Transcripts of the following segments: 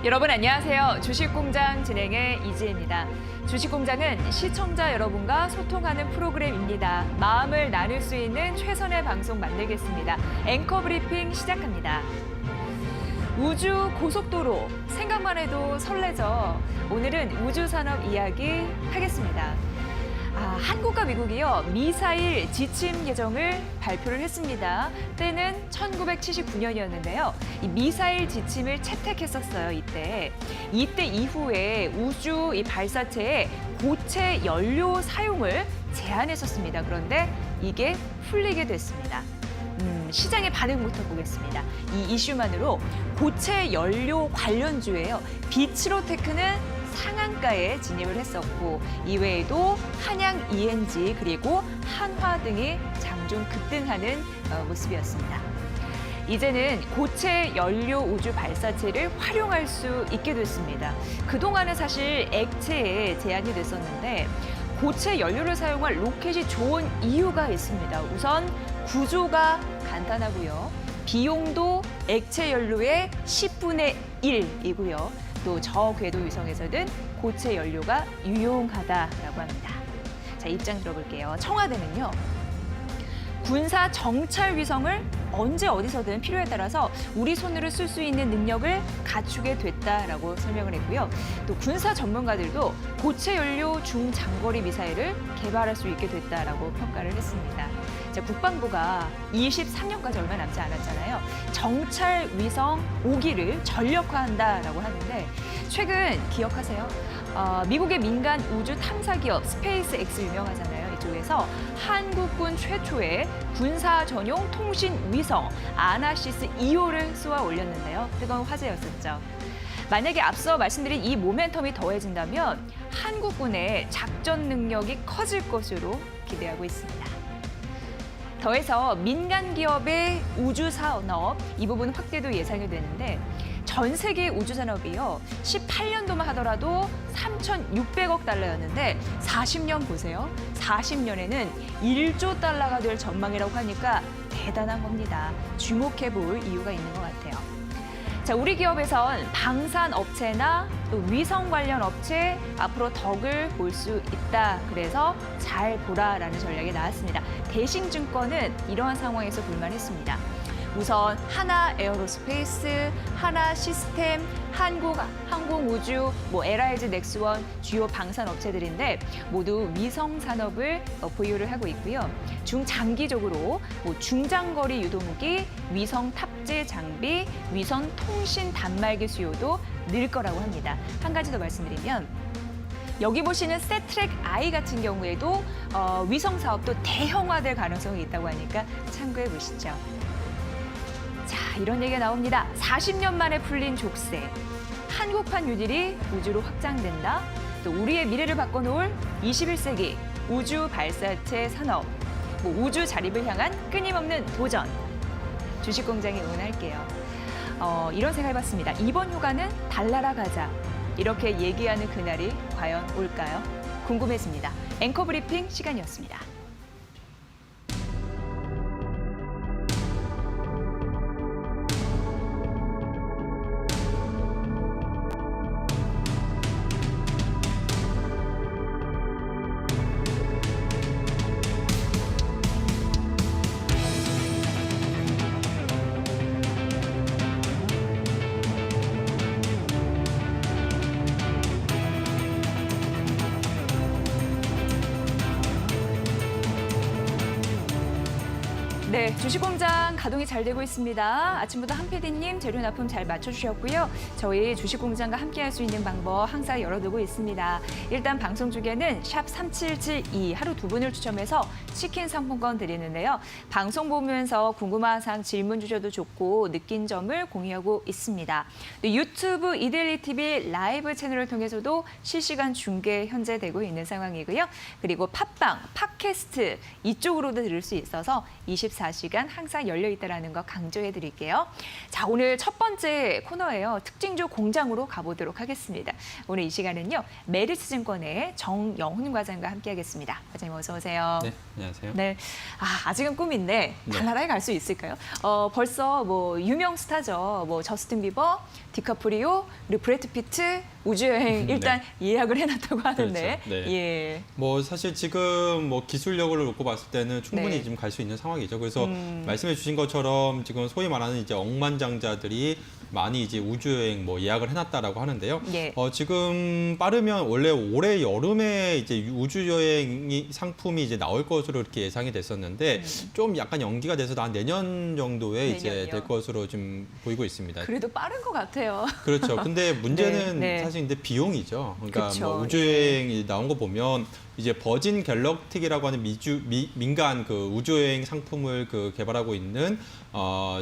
여러분 안녕하세요. 주식공장 진행의 이지혜입니다. 주식공장은 시청자 여러분과 소통하는 프로그램입니다. 마음을 나눌 수 있는 최선의 방송 만들겠습니다. 앵커 브리핑 시작합니다. 우주 고속도로 생각만 해도 설레죠. 오늘은 우주산업 이야기 하겠습니다. 한국과 미국이요 미사일 지침 개정을 발표를 했습니다. 때는 1979년이었는데요. 이 미사일 지침을 채택했었어요. 이때 이후에 우주 이 발사체의 고체 연료 사용을 제한했었습니다. 그런데 이게 풀리게 됐습니다. 시장의 반응부터 보겠습니다. 이 이슈만으로 고체 연료 관련주예요. 비츠로테크는 상한가에 진입을 했었고 이외에도 한양 ENG 그리고 한화 등이 장중 급등하는 모습이었습니다. 이제는 고체 연료 우주 발사체를 활용할 수 있게 됐습니다. 그동안은 사실 액체에 제한이 됐었는데 고체 연료를 사용할 로켓이 좋은 이유가 있습니다. 우선 구조가 간단하고요. 비용도 액체 연료의 10분의 1이고요. 또 저궤도 위성에서는 고체 연료가 유용하다라고 합니다. 자, 입장 들어볼게요. 청와대는요. 군사 정찰 위성을 언제 어디서든 필요에 따라서 우리 손으로 쓸 수 있는 능력을 갖추게 됐다라고 설명을 했고요. 또 군사 전문가들도 고체 연료 중장거리 미사일을 개발할 수 있게 됐다라고 평가를 했습니다. 자, 국방부가 23년까지 얼마 남지 않았잖아요. 정찰 위성 5기를 전력화한다라고 하는데 최근 기억하세요? 미국의 민간 우주 탐사 기업 스페이스 X 유명하잖아요. 이쪽에서 한국군 최초의 군사 전용 통신 위성 아나시스 2호를 쏘아 올렸는데요. 뜨거운 화제였었죠. 만약에 앞서 말씀드린 이 모멘텀이 더해진다면 한국군의 작전 능력이 커질 것으로 기대하고 있습니다. 더해서 민간 기업의 우주 산업 이 부분 확대도 예상이 되는데 전 세계 우주 산업이요 18년도만 하더라도 3,600억 달러였는데 40년 보세요. 40년에는 1조 달러가 될 전망이라고 하니까 대단한 겁니다. 주목해 볼 이유가 있는 것 같아요. 자, 우리 기업에선 방산 업체나 또 위성 관련 업체 앞으로 덕을 볼 수 있다. 그래서 잘 보라라는 전략이 나왔습니다. 대신증권은 이러한 상황에서 볼만했습니다. 우선 하나 에어로스페이스, 하나 시스템, 한국항공우주, LIG 넥스원 주요 방산 업체들인데 모두 위성 산업을 보유를 하고 있고요. 중장기적으로 중장거리 유도무기, 위성 탑재 장비, 위성 통신 단말기 수요도 늘 거라고 합니다. 한 가지 더 말씀드리면 여기 보시는 스태트랙 I 같은 경우에도 위성 사업도 대형화될 가능성이 있다고 하니까 참고해 보시죠. 자, 이런 얘기가 나옵니다. 40년 만에 풀린 족쇄. 한국판 뉴딜이 우주로 확장된다. 또 우리의 미래를 바꿔놓을 21세기 우주 발사체 산업. 우주 자립을 향한 끊임없는 도전. 주식공장에 응원할게요. 이런 생각 해봤습니다. 이번 휴가는 달나라 가자. 이렇게 얘기하는 그날이 과연 올까요? 궁금해집니다. 앵커 브리핑 시간이었습니다. 네, 주식공장 가동이 잘 되고 있습니다. 아침부터 한 PD님 재료 납품 잘 맞춰주셨고요. 저희 주식공장과 함께할 수 있는 방법 항상 열어두고 있습니다. 일단 방송 중에는 샵 3772 하루 2분을 추첨해서 치킨 상품권 드리는데요. 방송 보면서 궁금한 사항 질문 주셔도 좋고 느낀 점을 공유하고 있습니다. 유튜브 이데일리 TV 라이브 채널을 통해서도 실시간 중계 현재 되고 있는 상황이고요. 그리고 팟빵, 팟캐스트 이쪽으로도 들을 수 있어서 24시간 항상 열려 있다는 거 강조해 드릴게요. 자, 오늘 첫 번째 코너예요. 특징주 공장으로 가보도록 하겠습니다. 오늘 이 시간은요. 메리츠증권의 정영훈 과장과 함께하겠습니다. 과장님 어서 오세요. 네. 안녕하세요. 네. 아직은 꿈인데 네. 달나라에 갈 수 있을까요? 벌써 뭐 유명 스타죠. 뭐 저스틴 비버, 디카프리오, 그리고 브래드 피트 우주여행 일단 예약을 해놨다고 하는데. 그렇죠. 네. 예. 뭐 사실 지금 뭐 기술력을 놓고 봤을 때는 충분히 네. 지금 갈 수 있는 상황이죠. 그래서 말씀해 주신 것처럼 지금 소위 말하는 이제 억만장자들이 많이 이제 우주여행 뭐 예약을 해놨다라고 하는데요. 예. 지금 빠르면 원래 올해 여름에 이제 우주여행 상품이 이제 나올 것으로 이렇게 예상이 됐었는데 좀 약간 연기가 돼서 한 내년 정도에 이제 내년이요. 될 것으로 좀 보이고 있습니다. 그래도 빠른 것 같아요. 그렇죠. 근데 문제는 네, 네. 사실 근데 비용이죠. 그러니까 그쵸, 뭐 우주여행이 나온 거 보면 이제 버진 갤럭틱이라고 하는 민간 그 우주여행 상품을 그 개발하고 있는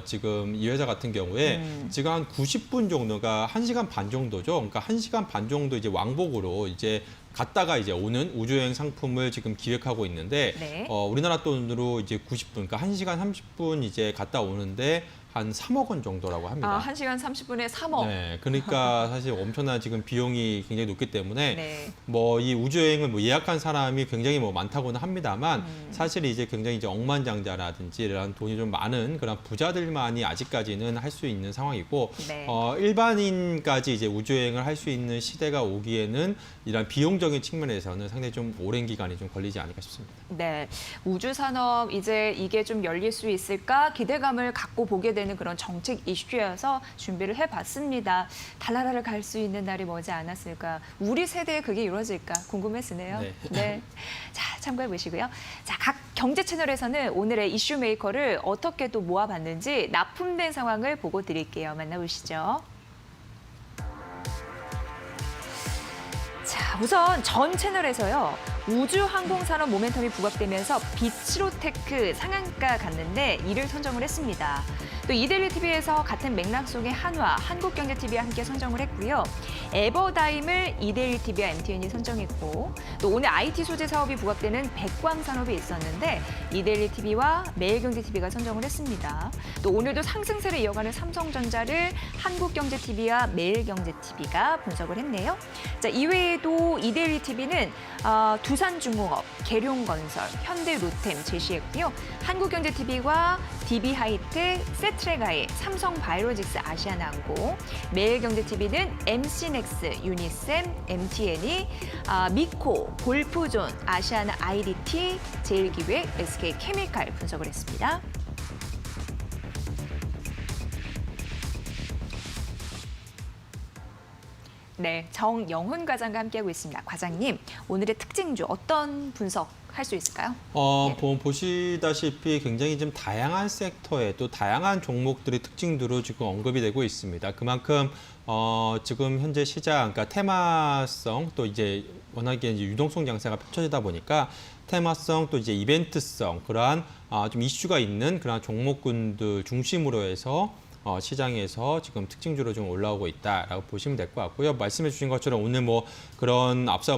지금 이 회사 같은 경우에 지금 한 90분 정도가 1시간 반 정도죠. 그러니까 1시간 반 정도 이제 왕복으로 이제 갔다가 이제 오는 우주여행 상품을 지금 기획하고 있는데 네. 우리나라 돈으로 이제 90분, 그러니까 1시간 30분 이제 갔다 오는데 한 3억 원 정도라고 합니다. 1시간 30분에 3억. 네, 그러니까 사실 엄청난 지금 비용이 굉장히 높기 때문에 네. 뭐 이 우주여행을 뭐 예약한 사람이 굉장히 뭐 많다고는 합니다만 사실 이제 굉장히 이제 억만장자라든지 이런 돈이 좀 많은 그런 부자들만이 아직까지는 할 수 있는 상황이고 네. 일반인까지 이제 우주여행을 할 수 있는 시대가 오기에는 이런 비용적인 측면에서는 상당히 좀 오랜 기간이 좀 걸리지 않을까 싶습니다. 네, 우주 산업 이제 이게 좀 열릴 수 있을까 기대감을 갖고 보게 되는 그런 정책 이슈여서 준비를 해봤습니다. 달나라를 갈 수 있는 날이 머지 않았을까? 우리 세대에 그게 이루어질까 궁금했으네요. 네. 자, 참고해 보시고요. 자, 각 경제 채널에서는 오늘의 이슈 메이커를 어떻게 또 모아봤는지 납품된 상황을 보고 드릴게요. 만나보시죠. 자, 우선 전 채널에서요. 우주항공산업 모멘텀이 부각되면서 비치로테크 상한가 갔는데 이를 선정을 했습니다. 또 이데일리TV에서 같은 맥락 속의 한화, 한국경제TV와 함께 선정을 했고요. 에버다임을 이데일리TV와 MTN이 선정했고 또 오늘 IT 소재 사업이 부각되는 백광산업이 있었는데 이데일리TV와 매일경제TV가 선정을 했습니다. 또 오늘도 상승세를 이어가는 삼성전자를 한국경제TV와 매일경제TV가 분석을 했네요. 자, 이외에도 이데일리TV는 두산중공업, 계룡건설, 현대로템 제시했고요. 한국경제TV와 DB하이텍, 세트레가이, 삼성바이오로직스 아시아나항공, 매일경제TV는 MC넥스, 유니셈, MTN이, 미코, 골프존, 아시아나 IDT, 제일기획, SK케미칼 분석을 했습니다. 네, 정영훈 과장과 함께하고 있습니다. 과장님, 오늘의 특징주 어떤 분석할 수 있을까요? 보시다시피 굉장히 좀 다양한 섹터에 또 다양한 종목들의 특징들로 지금 언급이 되고 있습니다. 그만큼 지금 현재 시장, 그러니까 테마성 또 이제 워낙에 이제 유동성 장세가 펼쳐지다 보니까 테마성 또 이제 이벤트성 그러한 좀 이슈가 있는 그런 종목군들 중심으로 해서 시장에서 지금 특징주로 좀 올라오고 있다라고 보시면 될 것 같고요. 말씀해 주신 것처럼 오늘 뭐 그런 앞서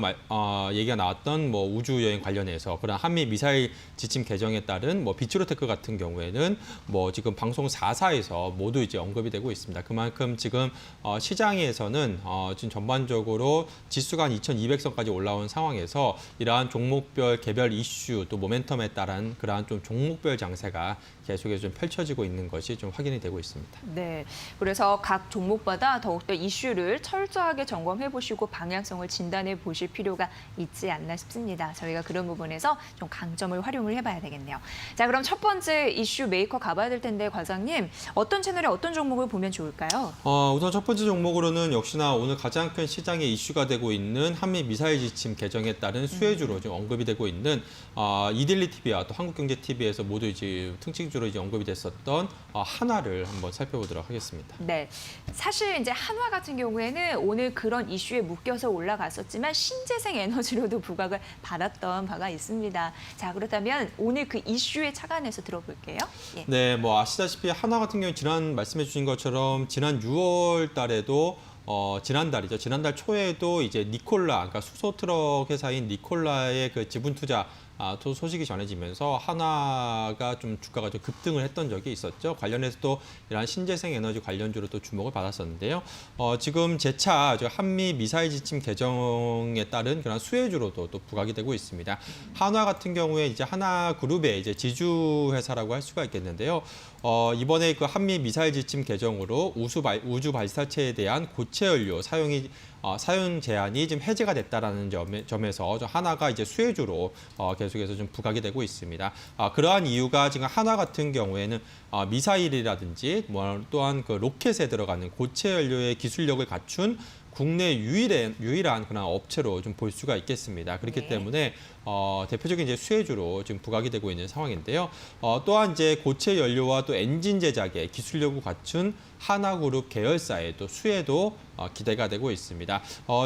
얘기가 나왔던 뭐 우주 여행 관련해서 그런 한미 미사일 지침 개정에 따른 뭐 비치로테크 같은 경우에는 뭐 지금 방송 4사에서 모두 이제 언급이 되고 있습니다. 그만큼 지금 시장에서는 지금 전반적으로 지수가 한 2,200선까지 올라온 상황에서 이러한 종목별 개별 이슈 또 모멘텀에 따른 그러한 좀 종목별 장세가 계속해서 좀 펼쳐지고 있는 것이 좀 확인이 되고 있습니다. 네, 그래서 각 종목마다 더욱더 이슈를 철저하게 점검해 보시고 방향성을 진단해 보실 필요가 있지 않나 싶습니다. 저희가 그런 부분에서 좀 강점을 활용을 해봐야 되겠네요. 자, 그럼 첫 번째 이슈 메이커 가봐야 될 텐데 과장님, 어떤 채널에 어떤 종목을 보면 좋을까요? 우선 첫 번째 종목으로는 역시나 오늘 가장 큰 시장의 이슈가 되고 있는 한미 미사일 지침 개정에 따른 수혜주로 지금 언급이 되고 있는 이데일리TV와 또 한국경제TV에서 모두 이제 특징주로 이제 언급이 됐었던 한화를 한번 살펴보도록 하겠습니다. 네, 사실 이제 한화 같은 경우에는 오늘 그런 이슈에 묶여서 올라갔었지만 신재생 에너지로도 부각을 받았던 바가 있습니다. 자, 그렇다면 오늘 그 이슈에 착안해서 들어볼게요. 예. 네, 뭐 아시다시피 한화 같은 경우 지난 말씀해 주신 것처럼 지난 6월 달에도 지난달이죠. 지난달 초에도 이제 니콜라, 그러니까 수소 트럭 회사인 니콜라의 그 지분 투자 또 소식이 전해지면서 한화가 좀 주가가 좀 급등을 했던 적이 있었죠. 관련해서 또 이러한 신재생 에너지 관련주로 또 주목을 받았었는데요. 지금 재차 한미 미사일 지침 개정에 따른 그런 수혜주로도 또 부각이 되고 있습니다. 한화 같은 경우에 이제 하나그룹의 이제 지주 회사라고 할 수가 있겠는데요. 이번에 그 한미 미사일 지침 개정으로 우주 발사체에 대한 고체 연료 사용 제한이 지금 해제가 됐다라는 점에서 한화가 이제 수혜주로 계속해서 좀 부각이 되고 있습니다. 그러한 이유가 지금 한화 같은 경우에는 미사일이라든지 또한 그 로켓에 들어가는 고체 연료의 기술력을 갖춘 국내 유일한 그런 업체로 좀 볼 수가 있겠습니다. 그렇기 때문에 대표적인 이제 수혜주로 지금 부각이 되고 있는 상황인데요. 또한 이제 고체 연료와 또 엔진 제작에 기술력을 갖춘 한화그룹 계열사의 또 수혜도 기대가 되고 있습니다.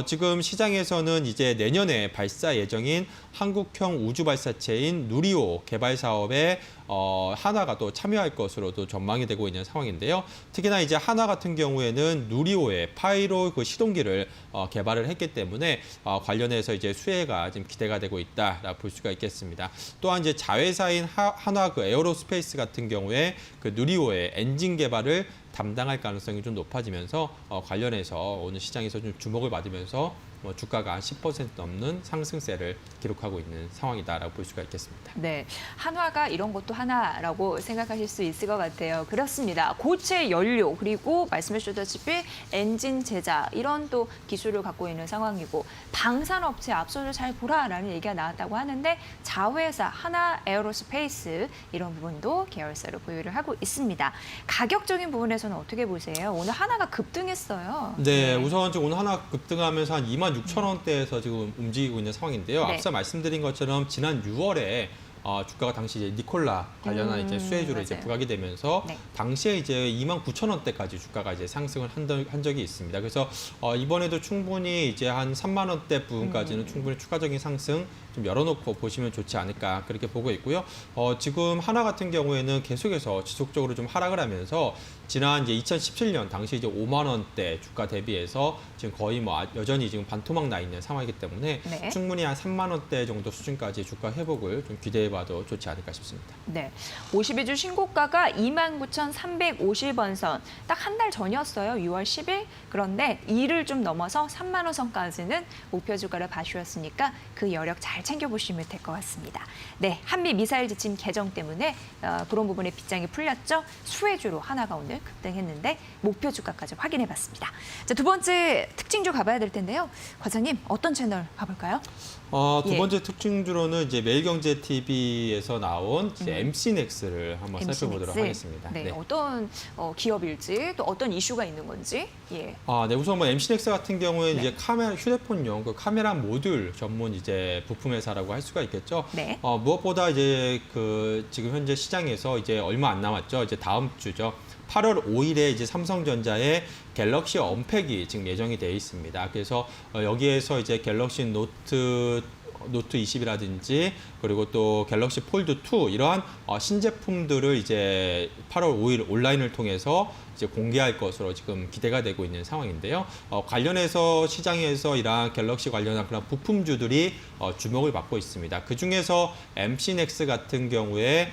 지금 시장에서는 이제 내년에 발사 예정인 한국형 우주 발사체인 누리호 개발 사업에 한화가 또 참여할 것으로도 전망이 되고 있는 상황인데요. 특히나 이제 한화 같은 경우에는 누리호의 파이로 그 시동기를 개발을 했기 때문에 관련해서 이제 수혜가 지금 기대가 되고 있다라 볼 수가 있겠습니다. 또한 이제 자회사인 한화 그 에어로스페이스 같은 경우에 그 누리호의 엔진 개발을 담당할 가능성이 좀 높아지면서 관련해서 오늘 시장에서 좀 주목을 받으면서 주가가 한 10% 넘는 상승세를 기록하고 있는 상황이다라고 볼 수가 있겠습니다. 네, 한화가 이런 것도 하나라고 생각하실 수 있을 것 같아요. 그렇습니다. 고체 연료 그리고 말씀해 주셨다시피 엔진 제작 이런 또 기술을 갖고 있는 상황이고 방산업체 앞서서 잘 보라라는 얘기가 나왔다고 하는데 자회사 하나 에어로스페이스 이런 부분도 계열사로 보유를 하고 있습니다. 가격적인 부분에서는 어떻게 보세요? 오늘 하나가 급등했어요. 네, 우선 지금 오늘 하나 급등하면서 한 26,000원대에서 지금 움직이고 있는 상황인데요. 네. 앞서 말씀드린 것처럼 지난 6월에 주가가 당시 이제 니콜라 관련한 이제 수혜주로 이제 맞아요. 부각이 되면서 네. 당시에 이제 29,000원대까지 주가가 이제 상승을 한 적이 있습니다. 그래서 이번에도 충분히 이제 한 3만 원대 부분까지는 충분히 추가적인 상승 좀 열어놓고 보시면 좋지 않을까 그렇게 보고 있고요. 지금 하나 같은 경우에는 계속해서 지속적으로 좀 하락을 하면서 지난 이제 2017년 당시 이제 5만 원대 주가 대비해서 지금 거의 여전히 지금 반토막 나 있는 상황이기 때문에 네. 충분히 한 3만 원대 정도 수준까지 주가 회복을 좀 기대해봐도 좋지 않을까 싶습니다. 네, 52주 신고가가 29,350원 선. 딱 한 달 전이었어요. 6월 10일. 그런데 이를 좀 넘어서 3만 원 선까지는 목표 주가를 봐주었으니까 그 여력 잘 챙겨보시면 될 것 같습니다. 네, 한미 미사일 지침 개정 때문에 그런 부분에 빗장이 풀렸죠. 수혜주로 하나가 오늘 급등했는데 목표 주가까지 확인해봤습니다. 자, 두 번째 특징주 가봐야 될 텐데요. 과장님, 어떤 채널 가볼까요? 두 번째 특징주로는 이제 매일경제TV에서 나온 이제 MC넥스를 한번 살펴보도록 하겠습니다. 네, 어떤 기업일지 또 어떤 이슈가 있는 건지. 예. 네, 우선 MC넥스 같은 경우에는 네. 이제 휴대폰용 그 카메라 모듈 전문 이제 부품 회사라고 할 수가 있겠죠. 네. 무엇보다 이제 그 지금 현재 시장에서 이제 얼마 안 남았죠. 이제 다음 주죠. 8월 5일에 이제 삼성전자의 갤럭시 언팩이 지금 예정이 되어 있습니다. 그래서 여기에서 이제 갤럭시 노트 20이라든지 그리고 또 갤럭시 폴드 2 이러한 신제품들을 이제 8월 5일 온라인을 통해서 이제 공개할 것으로 지금 기대가 되고 있는 상황인데요. 관련해서 시장에서 이러한 갤럭시 관련한 그런 부품주들이 주목을 받고 있습니다. 그 중에서 MC넥스 같은 경우에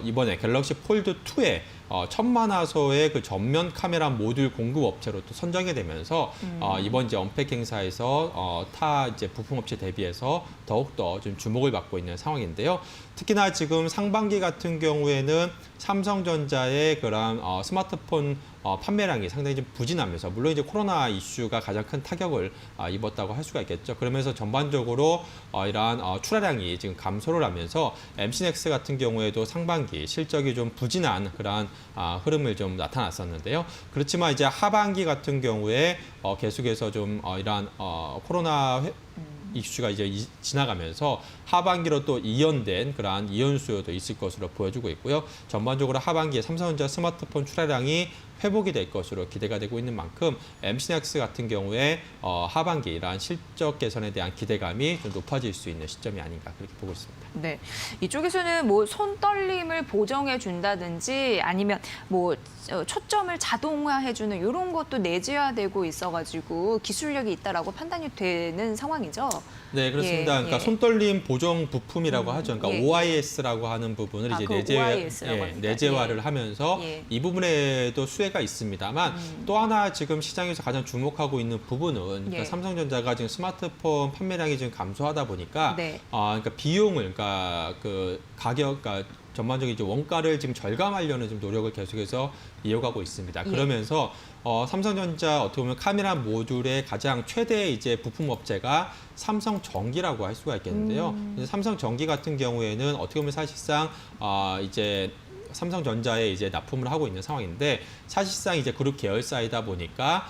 이번에 갤럭시 폴드 2에 1,000만 화소의 그 전면 카메라 모듈 공급 업체로 또 선정이 되면서 이번 이제 언팩 행사에서 타 이제 부품 업체 대비해서 더욱더 좀 주목을 받고 있는 상황인데요. 특히나 지금 상반기 같은 경우에는 삼성전자의 그런 스마트폰 판매량이 상당히 좀 부진하면서 물론 이제 코로나 이슈가 가장 큰 타격을 입었다고 할 수가 있겠죠. 그러면서 전반적으로 이러한 출하량이 지금 감소를 하면서 MC넥스 같은 경우에도 상반기 실적이 좀 부진한 그러한 흐름을 좀 나타났었는데요. 그렇지만 이제 하반기 같은 경우에 계속해서 좀 이러한 코로나 이슈가 이제 지나가면서 하반기로 또 이연된 그러한 이연 수요도 있을 것으로 보여지고 있고요. 전반적으로 하반기에 삼성전자 스마트폰 출하량이 회복이 될 것으로 기대가 되고 있는 만큼 MC넥스 같은 경우에 하반기 이러한 실적 개선에 대한 기대감이 좀 높아질 수 있는 시점이 아닌가 그렇게 보고 있습니다. 네, 이쪽에서는 뭐 손떨림을 보정해 준다든지 아니면 뭐 초점을 자동화해주는 이런 것도 내재화되고 있어가지고 기술력이 있다라고 판단이 되는 상황이죠. 네, 그렇습니다. 예, 그러니까 예. 손떨림 보정 부품이라고 하죠. 그러니까 예, 예. OIS라고 하는 부분을 이제 OIS라고 합니다. 내재화를 하면서 예. 이 부분에도 수혜가 있습니다만 또 하나 지금 시장에서 가장 주목하고 있는 부분은 그러니까 예. 삼성전자가 지금 스마트폰 판매량이 지금 감소하다 보니까 네. 그러니까 비용을 그러니까 그 가격, 그러니까 전반적인 이제 원가를 지금 절감하려는 좀 노력을 계속해서 이어가고 있습니다. 예. 그러면서 삼성전자 어떻게 보면 카메라 모듈의 가장 최대 이제 부품 업체가 삼성전기라고 할 수가 있겠는데요. 이제 삼성전기 같은 경우에는 어떻게 보면 사실상 이제 삼성전자에 이제 납품을 하고 있는 상황인데 사실상 이제 그룹 계열사이다 보니까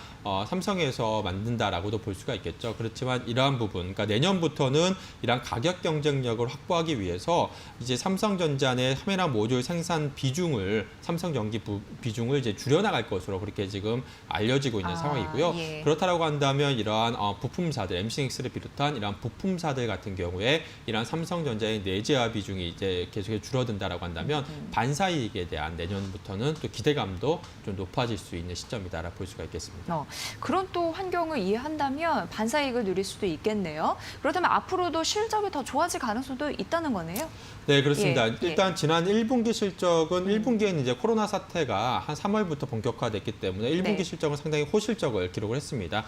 삼성에서 만든다라고도 볼 수가 있겠죠. 그렇지만 이러한 부분, 그러니까 내년부터는 이러한 가격 경쟁력을 확보하기 위해서 이제 삼성전자 내 카메라 모듈 생산 비중을 삼성전기 비중을 이제 줄여나갈 것으로 그렇게 지금 알려지고 있는 상황이고요. 예. 그렇다라고 한다면 이러한 부품사들, MC넥스를 비롯한 이러한 부품사들 같은 경우에 이러한 삼성전자의 내재화 비중이 이제 계속해서 줄어든다라고 한다면 반사이익에 대한 내년부터는 또 기대감도 좀 높아질 수 있는 시점이다라 볼 수가 있겠습니다. 그런 또 환경을 이해한다면 반사이익을 누릴 수도 있겠네요. 그렇다면 앞으로도 실적이 더 좋아질 가능성도 있다는 거네요. 네, 그렇습니다. 예, 일단 지난 1분기 실적은 1분기에는 이제 코로나 사태가 한 3월부터 본격화됐기 때문에 1분기 네. 실적은 상당히 호실적을 기록을 했습니다.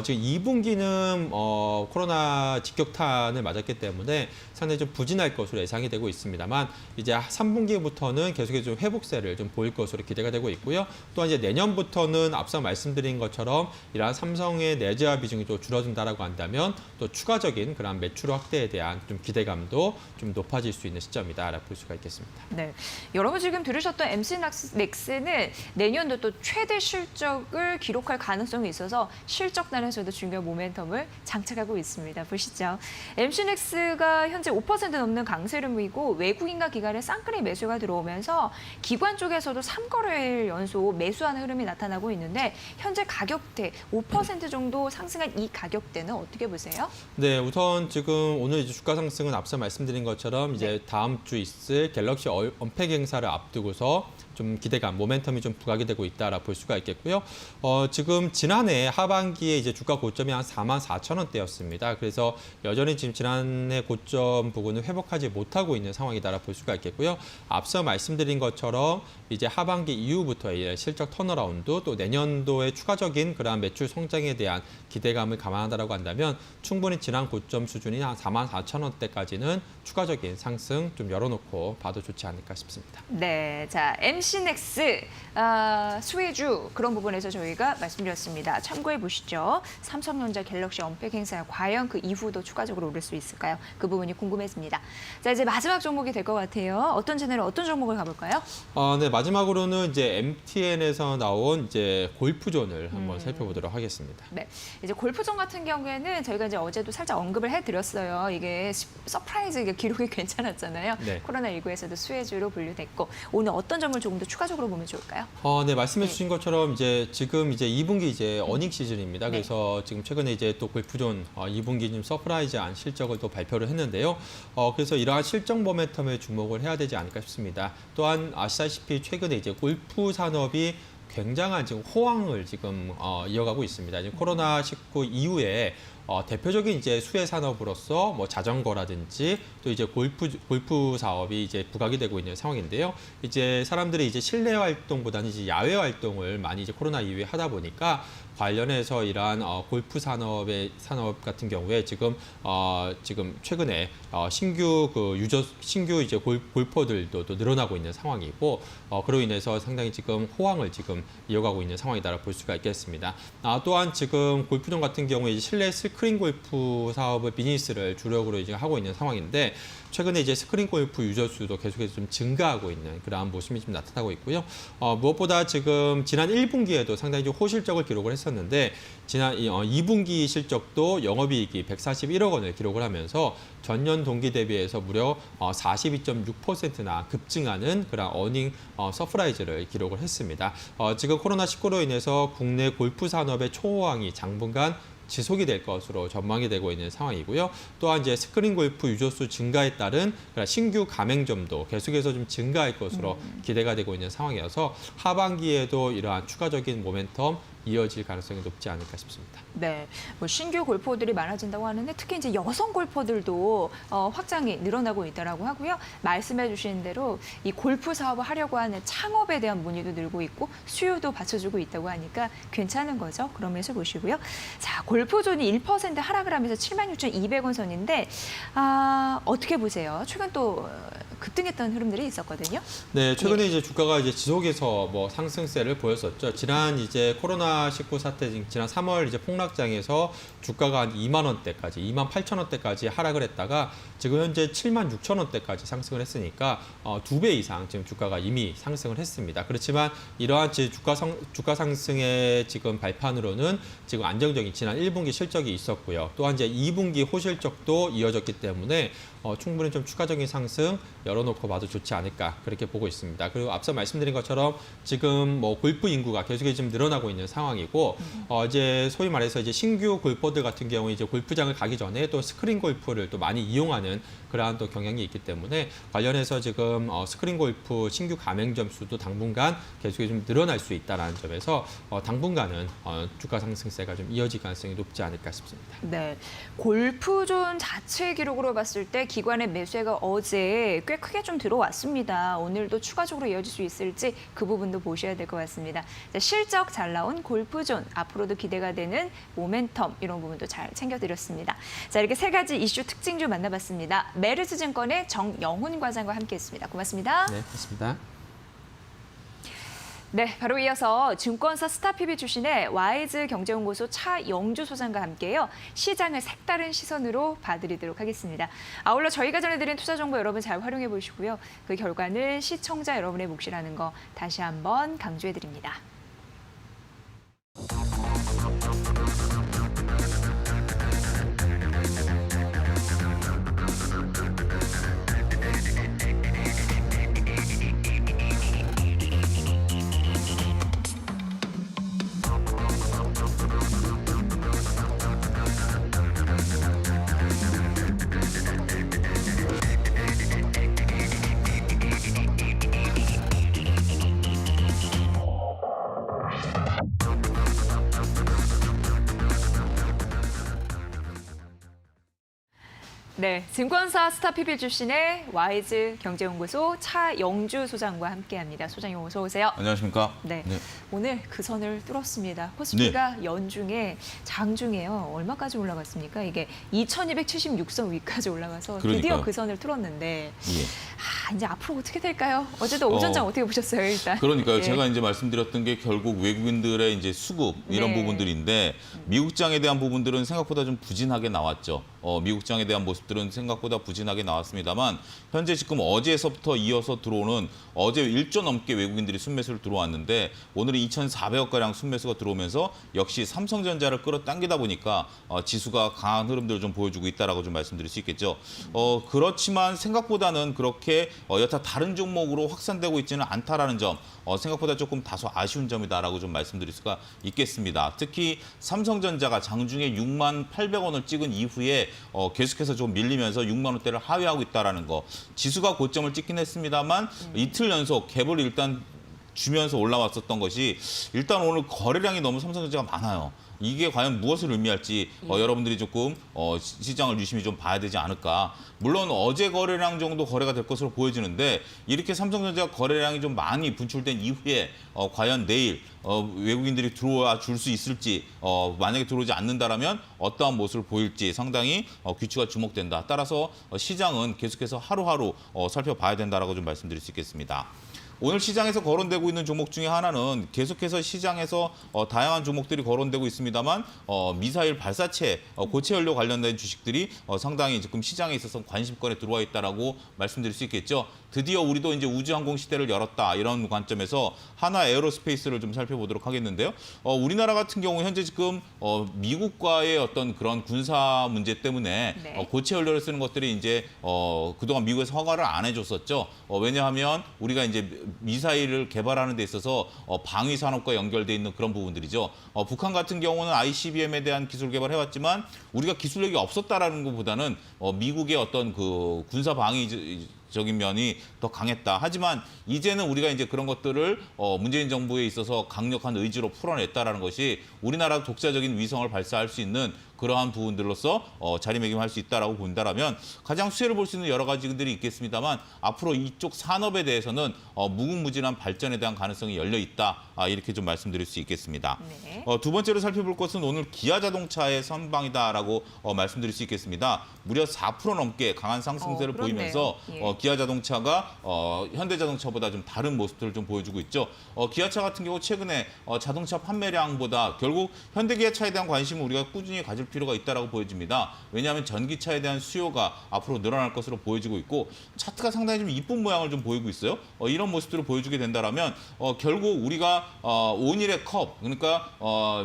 지금 2분기는 코로나 직격탄을 맞았기 때문에 상당히 좀 부진할 것으로 예상이 되고 있습니다만 이제 3분기부터는 계속해서 좀 회복세를 좀 보일 것으로 기대가 되고 있고요. 또한 이제 내년부터는 앞서 말씀드린 것처럼 이러한 삼성의 내재화 비중이 또 줄어든다라고 한다면 또 추가적인 그런 매출 확대에 대한 좀 기대감도 좀 높아질 수 있는 시점이다라고 볼 수가 있겠습니다. 네, 여러분 지금 들으셨던 MC넥스는 내년도 또 최대 실적을 기록할 가능성이 있어서 실적단에서도 중요한 모멘텀을 장착하고 있습니다. 보시죠. MC넥스가 현재 5% 넘는 강세를 보이고 외국인과 기관의 쌍끌이 매수가 들어오면서 기관 쪽에서도 3거래일 연속 매수하는 흐름이 나타나고 있는데 현재 가격대 5% 정도 상승한 이 가격대는 어떻게 보세요? 네, 우선 지금 오늘 이제 주가 상승은 앞서 말씀드린 것처럼 이제 다음 주 있을 갤럭시 언팩 행사를 앞두고서 좀 기대감, 모멘텀이 좀 부각이 되고 있다라 볼 수가 있겠고요. 지금 지난해 하반기에 이제 주가 고점이 한 44,000원대였습니다. 그래서 여전히 지금 지난해 고점 부근을 회복하지 못하고 있는 상황이다라 볼 수가 있겠고요. 앞서 말씀드린 것처럼 이제 하반기 이후부터의 실적 턴어라운드 또 내년도의 추가적인 그러한 매출 성장에 대한 기대감을 감안한다라고 한다면 충분히 지난 고점 수준인 한 44,000원대까지는 추가적인 상승 좀 열어놓고 봐도 좋지 않을까 싶습니다. 네, 자 MC넥스 수혜주 그런 부분에서 저희가 말씀드렸습니다. 참고해 보시죠. 삼성전자 갤럭시 언팩 행사 과연 그 이후도 추가적으로 오를 수 있을까요? 그 부분이 궁금했습니다. 자 이제 마지막 종목이 될 것 같아요. 어떤 채널 어떤 종목을 가볼까요? 네, 마지막으로는 이제 MTN에서 나온 이제 골프존을 한번 살펴보도록 하겠습니다. 네, 이제 골프존 같은 경우에는 저희가 이제 어제도 살짝 언급을 해드렸어요. 이게 서프라이즈 기록이 괜찮았잖아요. 네. 코로나19에서도 수혜주로 분류됐고 오늘 어떤 점을 조금 더 추가적으로 보면 좋을까요? 네, 말씀해 주신 것처럼 이제 지금 이제 2분기 이제 어닝 시즌입니다. 네. 그래서 지금 최근에 이제 또 골프존 2분기 좀 서프라이즈한 실적을 또 발표를 했는데요. 그래서 이러한 실적 모멘텀에 주목을 해야 되지 않을까 싶습니다. 또한 아시다시피 최근에 이제 골프 산업이 굉장한 지금 호황을 지금 이어가고 있습니다. 지금 코로나19 이후에 대표적인 이제 수혜 산업으로서 뭐 자전거라든지 또 이제 골프 사업이 이제 부각이 되고 있는 상황인데요. 이제 사람들이 이제 실내 활동보다는 이제 야외 활동을 많이 이제 코로나 이후에 하다 보니까 관련해서 이러한 골프 산업 같은 경우에 지금 최근에 신규 이제 골퍼들도 또 늘어나고 있는 상황이고 그로 인해서 상당히 지금 호황을 지금 이어가고 있는 상황이다라고 볼 수가 있겠습니다. 또한 지금 골프존 같은 경우에 이제 실내 스크린 골프 사업을 비즈니스를 주력으로 이제 하고 있는 상황인데 최근에 이제 스크린 골프 유저 수도 계속해서 좀 증가하고 있는 그러한 모습이 좀 나타나고 있고요. 무엇보다 지금 지난 1분기에도 상당히 좀 호실적을 기록을 했었는데 지난 2분기 실적도 영업이익이 141억 원을 기록을 하면서 전년 동기 대비해서 무려 42.6%나 급증하는 그런 어닝 서프라이즈를 기록을 했습니다. 지금 코로나19로 인해서 국내 골프 산업의 초호황이 당분간 지속이 될 것으로 전망이 되고 있는 상황이고요. 또한 이제 스크린 골프 유저수 증가에 따른 신규 가맹점도 계속해서 좀 증가할 것으로 기대가 되고 있는 상황이어서 하반기에도 이러한 추가적인 모멘텀 이어질 가능성이 높지 않을까 싶습니다. 네, 뭐 신규 골퍼들이 많아진다고 하는데 특히 이제 여성 골퍼들도 확장이 늘어나고 있다라고 하고요. 말씀해주신 대로 이 골프 사업을 하려고 하는 창업에 대한 문의도 늘고 있고 수요도 받쳐주고 있다고 하니까 괜찮은 거죠. 그런 면에서 보시고요. 자, 골프존이 1% 하락을 하면서 76,200원 선인데 어떻게 보세요? 최근 또 급등했던 흐름들이 있었거든요. 네, 최근에 이제 주가가 이제 지속해서 뭐 상승세를 보였었죠. 지난 이제 코로나19 사태 지난 3월 이제 폭락장에서 주가가 한 2만 원대까지, 2만 8천 원대까지 하락을 했다가 지금 현재 7만 6천 원대까지 상승을 했으니까 2배 이상 지금 주가가 이미 상승을 했습니다. 그렇지만 이러한 주가 상승의 지금 발판으로는 지금 안정적인 지난 1분기 실적이 있었고요. 또한 이제 2분기 호실적도 이어졌기 때문에 충분히 좀 추가적인 상승 열어놓고 봐도 좋지 않을까 그렇게 보고 있습니다. 그리고 앞서 말씀드린 것처럼 지금 뭐 골프 인구가 계속해서 지금 늘어나고 있는 상황이고 이제 소위 말해서 이제 신규 골퍼들 같은 경우 이제 골프장을 가기 전에 또 스크린 골프를 또 많이 이용하는 그러한 또 경향이 있기 때문에 관련해서 지금 스크린 골프 신규 가맹점 수도 당분간 계속해서 좀 늘어날 수 있다는 점에서 당분간은 주가 상승세가 좀 이어질 가능성이 높지 않을까 싶습니다. 네, 골프존 자체 기록으로 봤을 때 기관의 매수가 어제 꽤 크게 좀 들어왔습니다. 오늘도 추가적으로 이어질 수 있을지 그 부분도 보셔야 될 것 같습니다. 자, 실적 잘 나온 골프존, 앞으로도 기대가 되는 모멘텀 이런 부분도 잘 챙겨드렸습니다. 자, 이렇게 세 가지 이슈 특징주 만나봤습니다. 메르스증권의 정영훈 과장과 함께했습니다. 고맙습니다. 네, 고맙습니다. 네, 바로 이어서 증권사 스타피비 출신의 와이즈 경제연구소 차영주 소장과 함께요. 시장을 색다른 시선으로 봐드리도록 하겠습니다. 아울러 저희가 전해드린 투자 정보 여러분 잘 활용해 보시고요. 그 결과는 시청자 여러분의 몫이라는 거 다시 한번 강조해드립니다. 네, 증권사 스타피비 출신의 와이즈 경제연구소 차영주 소장과 함께합니다. 소장님 어서 오세요. 안녕하십니까? 네, 오늘 그 선을 뚫었습니다. 코스피가 네. 연중에 장중에요. 얼마까지 올라갔습니까? 이게 2,276선 위까지 올라가서 드디어 그러니까요. 그 선을 뚫었는데 예. 이제 앞으로 어떻게 될까요? 어제도 오전장 어떻게 보셨어요, 일단? 그러니까요. 예. 제가 이제 말씀드렸던 게 결국 외국인들의 이제 수급 이런 네. 부분들인데 미국장에 대한 부분들은 생각보다 좀 부진하게 나왔죠. 미국장에 대한 모습들은 생각보다 부진하게 나왔습니다만 현재 지금 어제서부터 이어서 들어오는 어제 1조 넘게 외국인들이 순매수를 들어왔는데 오늘은 2,400억 가량 순매수가 들어오면서 역시 삼성전자를 끌어당기다 보니까 지수가 강한 흐름들을 좀 보여주고 있다라고 좀 말씀드릴 수 있겠죠. 그렇지만 생각보다는 그렇게 여타 다른 종목으로 확산되고 있지는 않다라는 점 생각보다 조금 다소 아쉬운 점이다라고 좀 말씀드릴 수가 있겠습니다. 특히 삼성전자가 장중에 6만 800원을 찍은 이후에 계속해서 좀 밀리면서 6만 원대를 하회하고 있다라는 거. 지수가 고점을 찍긴 했습니다만 이틀 연속 갭을 일단 주면서 올라왔었던 것이 일단 오늘 거래량이 너무 삼성전자가 많아요. 이게 과연 무엇을 의미할지 여러분들이 조금 시장을 유심히 좀 봐야 되지 않을까. 물론 어제 거래량 정도 거래가 될 것으로 보여지는데 이렇게 삼성전자 거래량이 좀 많이 분출된 이후에 과연 내일 외국인들이 들어와 줄 수 있을지 만약에 들어오지 않는다라면 어떠한 모습을 보일지 상당히 귀추가 주목된다. 따라서 시장은 계속해서 하루하루 살펴봐야 된다라고 좀 말씀드릴 수 있겠습니다. 오늘 시장에서 거론되고 있는 종목 중에 하나는 계속해서 시장에서 다양한 종목들이 거론되고 있습니다만 미사일 발사체, 고체 연료 관련된 주식들이 상당히 지금 시장에 있어서 관심권에 들어와 있다라고 말씀드릴 수 있겠죠. 드디어 우리도 이제 우주항공 시대를 열었다 이런 관점에서 하나 에어로스페이스를 좀 살펴보도록 하겠는데요. 우리나라 같은 경우 현재 지금 미국과의 어떤 그런 군사 문제 때문에 네. 고체 연료를 쓰는 것들이 이제 그동안 미국에서 허가를 안 해줬었죠. 왜냐하면 우리가 이제 미사일을 개발하는 데 있어서 방위 산업과 연결돼 있는 그런 부분들이죠. 북한 같은 경우는 ICBM에 대한 기술 개발해왔지만 우리가 기술력이 없었다라는 것보다는 미국의 어떤 그 군사 방위적인 면이 더 강했다. 하지만 이제는 우리가 이제 그런 것들을 문재인 정부에 있어서 강력한 의지로 풀어냈다라는 것이 우리나라 독자적인 위성을 발사할 수 있는 그러한 부분들로서 자리매김할 수 있다라고 본다라면 가장 수혜를 볼 수 있는 여러 가지들이 있겠습니다만 앞으로 이쪽 산업에 대해서는 무궁무진한 발전에 대한 가능성이 열려 있다. 이렇게 좀 말씀드릴 수 있겠습니다. 네. 두 번째로 살펴볼 것은 오늘 기아자동차의 선방이다라고 말씀드릴 수 있겠습니다. 무려 4% 넘게 강한 상승세를 그렇네요. 보이면서 예. 기아자동차가 현대자동차보다 좀 다른 모습들을 좀 보여주고 있죠. 기아차 같은 경우 최근에 자동차 판매량보다 결국 현대기아차에 대한 관심을 우리가 꾸준히 가질 필요가 있다라고 보여집니다. 왜냐하면 전기차에 대한 수요가 앞으로 늘어날 것으로 보여지고 있고 차트가 상당히 좀 이쁜 모양을 좀 보이고 있어요. 이런 모습들을 보여주게 된다라면 결국 우리가 오닐의 컵, 그러니까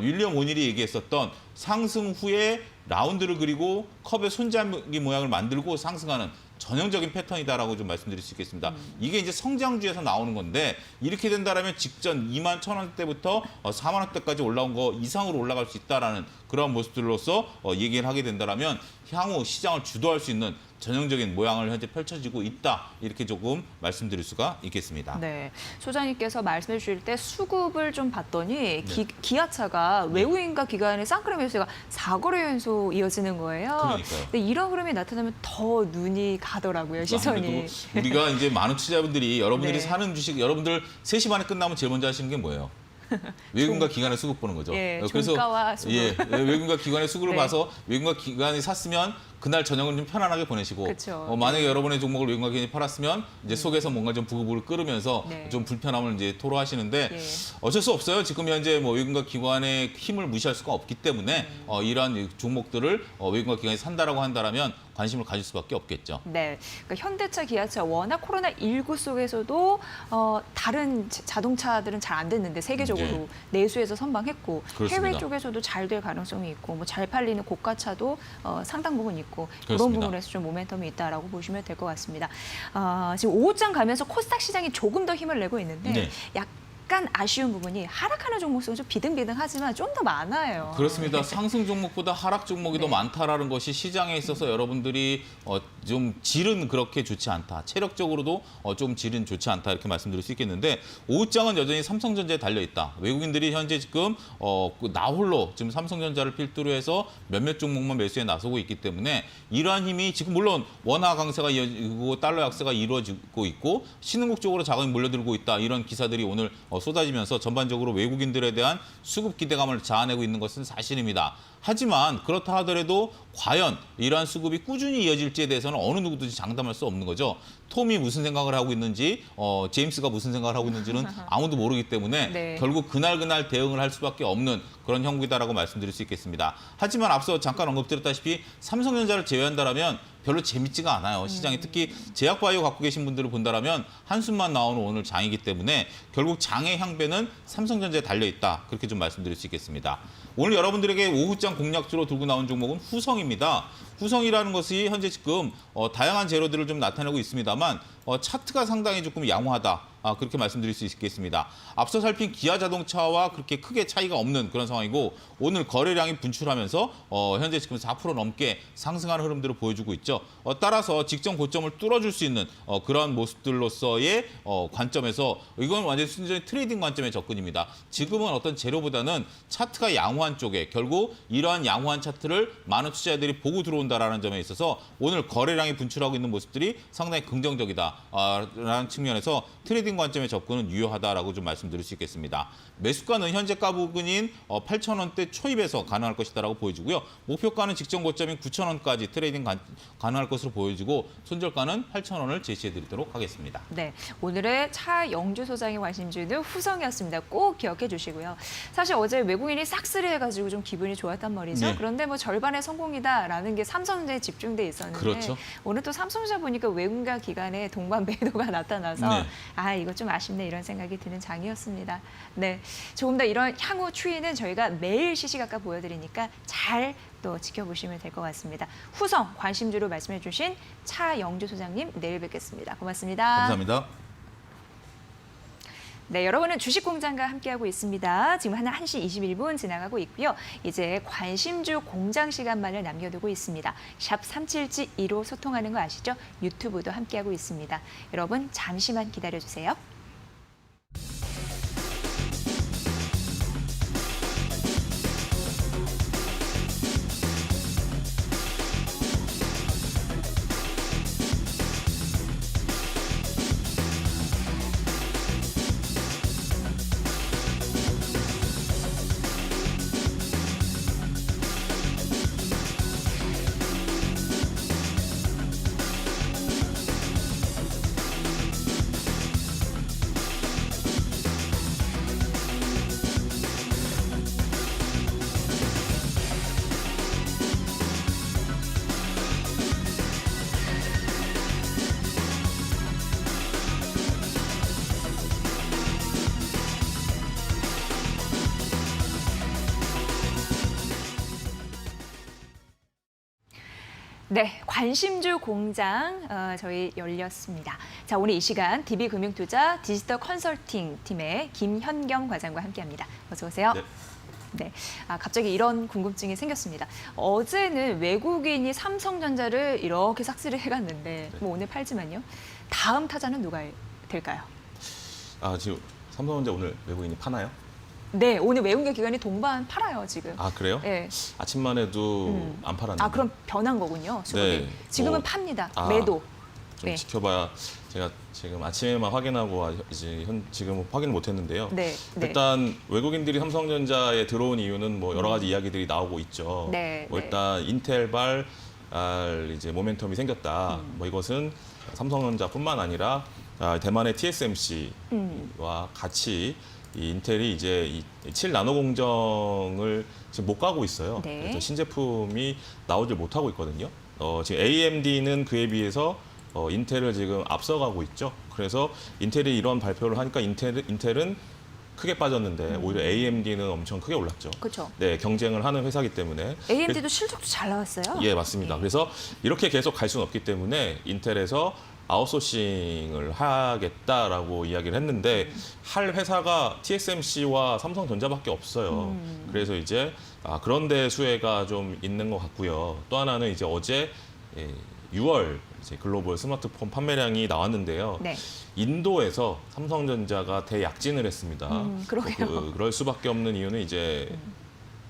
윌리엄 오닐이 얘기했었던 상승 후에 라운드를 그리고 컵의 손잡이 모양을 만들고 상승하는 전형적인 패턴이다라고 좀 말씀드릴 수 있겠습니다. 이게 이제 성장주에서 나오는 건데 이렇게 된다라면 직전 2만 1,000원대부터 4만 원대까지 올라온 거 이상으로 올라갈 수 있다라는 그런 모습들로서 얘기를 하게 된다라면 향후 시장을 주도할 수 있는 전형적인 모양을 현재 펼쳐지고 있다. 이렇게 조금 말씀드릴 수가 있겠습니다. 네, 소장님께서 말씀해 주실 때 수급을 좀 봤더니 기아차가 외국인과 기관의 쌍끌음 매수가 4거래 연속 이어지는 거예요. 그러니까요. 근데 이런 흐름이 나타나면 더 눈이 가더라고요, 시선이. 아무래도 우리가 이제 많은 투자자분들이 여러분들이 네. 사는 주식 여러분들 3시 반에 끝나면 제일 먼저 하시는 게 뭐예요? 외국인과 기관의 수급 보는 거죠. 예, 종가와 수급. 외국인과 기관의 수급을 네. 봐서 외국인과 기관이 샀으면 그날 저녁은 좀 편안하게 보내시고 그쵸. 만약에 여러분의 종목을 외국인과 기관이 팔았으면 이제 속에서 뭔가 좀 부글부글 끓으면서 네. 좀 불편함을 이제 토로하시는데 예. 어쩔 수 없어요. 지금 현재 외국인과 기관의 힘을 무시할 수가 없기 때문에 이러한 종목들을 외국인과 기관이 산다라고 한다라면 관심을 가질 수밖에 없겠죠. 네, 그러니까 현대차, 기아차 워낙 코로나19 속에서도 다른 자동차들은 잘 안 됐는데 세계적으로 내수해서 선방했고 그렇습니다. 해외 쪽에서도 잘 될 가능성이 있고 뭐 잘 팔리는 고가차도 상당 부분 있고 그런 그렇습니다. 부분에서 좀 모멘텀이 있다라고 보시면 될 것 같습니다. 지금 오후장 가면서 코스닥 시장이 조금 더 힘을 내고 있는데 네. 약간 아쉬운 부분이 하락하는 종목수는 좀 비등비등하지만 좀 더 많아요. 그렇습니다. 상승 종목보다 하락 종목이 더 많다라는 것이 시장에 있어서 여러분들이 좀 질은 그렇게 좋지 않다. 체력적으로도 좀 질은 좋지 않다 이렇게 말씀드릴 수 있겠는데 오후장은 여전히 삼성전자에 달려 있다. 외국인들이 현재 지금 나홀로 지금 삼성전자를 필두로 해서 몇몇 종목만 매수에 나서고 있기 때문에 이러한 힘이 지금 물론 원화 강세가 이어지고 달러 약세가 이루어지고 있고 신흥국 쪽으로 자금이 몰려들고 있다. 이런 기사들이 오늘 쏟아지면서 전반적으로 외국인들에 대한 수급 기대감을 자아내고 있는 것은 사실입니다. 하지만 그렇다 하더라도 과연 이러한 수급이 꾸준히 이어질지에 대해서는 어느 누구든지 장담할 수 없는 거죠. 톰이 무슨 생각을 하고 있는지, 제임스가 무슨 생각을 하고 있는지는 아무도 모르기 때문에 네. 결국 그날 대응을 할 수밖에 없는 그런 형국이다라고 말씀드릴 수 있겠습니다. 하지만 앞서 잠깐 언급드렸다시피 삼성전자를 제외한다라면 별로 재밌지가 않아요. 시장이 특히 제약바이오 갖고 계신 분들을 본다라면 한숨만 나오는 오늘 장이기 때문에 결국 장의 향배는 삼성전자에 달려있다. 그렇게 좀 말씀드릴 수 있겠습니다. 오늘 여러분들에게 오후장 공략주로 들고 나온 종목은 후성입니다. 후성이라는 것이 현재 지금 다양한 재료들을 좀 나타내고 있습니다만 차트가 상당히 조금 양호하다. 그렇게 말씀드릴 수 있겠습니다. 앞서 살핀 기아자동차와 그렇게 크게 차이가 없는 그런 상황이고 오늘 거래량이 분출하면서 현재 지금 4% 넘게 상승하는 흐름들을 보여주고 있죠. 따라서 직전 고점을 뚫어줄 수 있는 그런 모습들로서의 관점에서 이건 완전히 순전히 트레이딩 관점의 접근입니다. 지금은 어떤 재료보다는 차트가 양호한 쪽에 결국 이러한 양호한 차트를 많은 투자자들이 보고 들어온다라는 점에 있어서 오늘 거래량이 분출하고 있는 모습들이 상당히 긍정적이다. 있다라는 측면에서 트레이딩 관점의 접근은 유효하다라고 좀 말씀드릴 수 있겠습니다. 매수가는 현재 가부근인 8,000원대 초입에서 가능할 것이다라고 보여지고요. 목표가는 직전 고점인 9,000원까지 트레이딩 가능할 것으로 보여지고 손절가는 8,000원을 제시해드리도록 하겠습니다. 네, 오늘의 차영주 소장의 관심주는 후성이었습니다. 꼭 기억해 주시고요. 사실 어제 외국인이 싹쓸이 해가지고 좀 기분이 좋았단 말이죠. 네. 그런데 뭐 절반의 성공이다라는 게 삼성전자에 집중돼 있었는데 그렇죠. 오늘 또 삼성전자 보니까 외국인과 기관의 동반 매도가 나타나서 네. 아 이거 좀 아쉽네 이런 생각이 드는 장이었습니다. 네, 조금 더 이런 향후 추이는 저희가 매일 시시각각 보여드리니까 잘 또 지켜보시면 될 것 같습니다. 후성 관심주로 말씀해 주신 차영주 소장님 내일 뵙겠습니다. 고맙습니다. 감사합니다. 네, 여러분은 주식공장과 함께하고 있습니다. 지금 1시 21분 지나가고 있고요. 이제 관심주 공장 시간만을 남겨두고 있습니다. 샵 377-2로 소통하는 거 아시죠? 유튜브도 함께하고 있습니다. 여러분 잠시만 기다려주세요. 네, 관심주 공장 저희 열렸습니다. 자, 오늘 이 시간 DB금융투자 디지털 컨설팅 팀의 김현경 과장과 함께합니다. 어서 오세요. 네. 네, 갑자기 이런 궁금증이 생겼습니다. 어제는 외국인이 삼성전자를 이렇게 삭스를 해갔는데 뭐 오늘 팔지만요. 다음 타자는 누가 될까요? 지금 삼성전자 오늘 외국인이 파나요? 네, 오늘 외국인 기관이 동반 팔아요 지금. 그래요? 네. 아침만 해도 안 팔았는데. 그럼 변한 거군요. 수급이. 네, 지금은 뭐, 팝니다. 매도. 좀 네. 지켜봐야. 제가 지금 아침에만 확인하고 이제 지금 확인을 못했는데요. 네, 네. 일단 외국인들이 삼성전자에 들어온 이유는 뭐 여러 가지 이야기들이 나오고 있죠. 네, 뭐 네. 일단 인텔발 이제 모멘텀이 생겼다. 뭐 이것은 삼성전자뿐만 아니라 대만의 TSMC와 같이 이 인텔이 이제 이 7나노 공정을 지금 못 가고 있어요. 네. 그래서 신제품이 나오질 못하고 있거든요. 지금 AMD는 그에 비해서 인텔을 지금 앞서가고 있죠. 그래서 인텔이 이런 발표를 하니까 인텔은 크게 빠졌는데 오히려 AMD는 엄청 크게 올랐죠. 그렇죠. 네, 경쟁을 하는 회사이기 때문에. AMD도 실적도 잘 나왔어요. 예, 맞습니다. 그래서 이렇게 계속 갈 수는 없기 때문에 인텔에서 아웃소싱을 하겠다라고 이야기를 했는데 할 회사가 TSMC와 삼성전자밖에 없어요. 그래서 이제 그런데 수혜가 좀 있는 것 같고요. 또 하나는 이제 어제 6월 이제 글로벌 스마트폰 판매량이 나왔는데요. 네. 인도에서 삼성전자가 대약진을 했습니다. 그러게요. 그럴 수밖에 없는 이유는 이제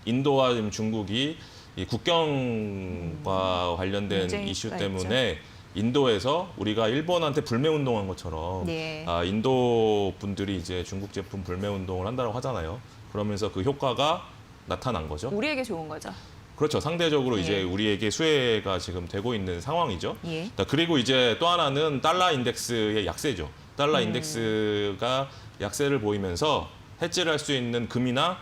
인도와 지금 중국이 이 국경과 관련된 문제가 이슈 있죠. 때문에 인도에서 우리가 일본한테 불매 운동한 것처럼 네. 인도 분들이 이제 중국 제품 불매 운동을 한다고 하잖아요. 그러면서 그 효과가 나타난 거죠. 우리에게 좋은 거죠. 그렇죠. 상대적으로 예. 이제 우리에게 수혜가 지금 되고 있는 상황이죠. 예. 그리고 이제 또 하나는 달러 인덱스의 약세죠. 달러 인덱스가 약세를 보이면서 해지를 할 수 있는 금이나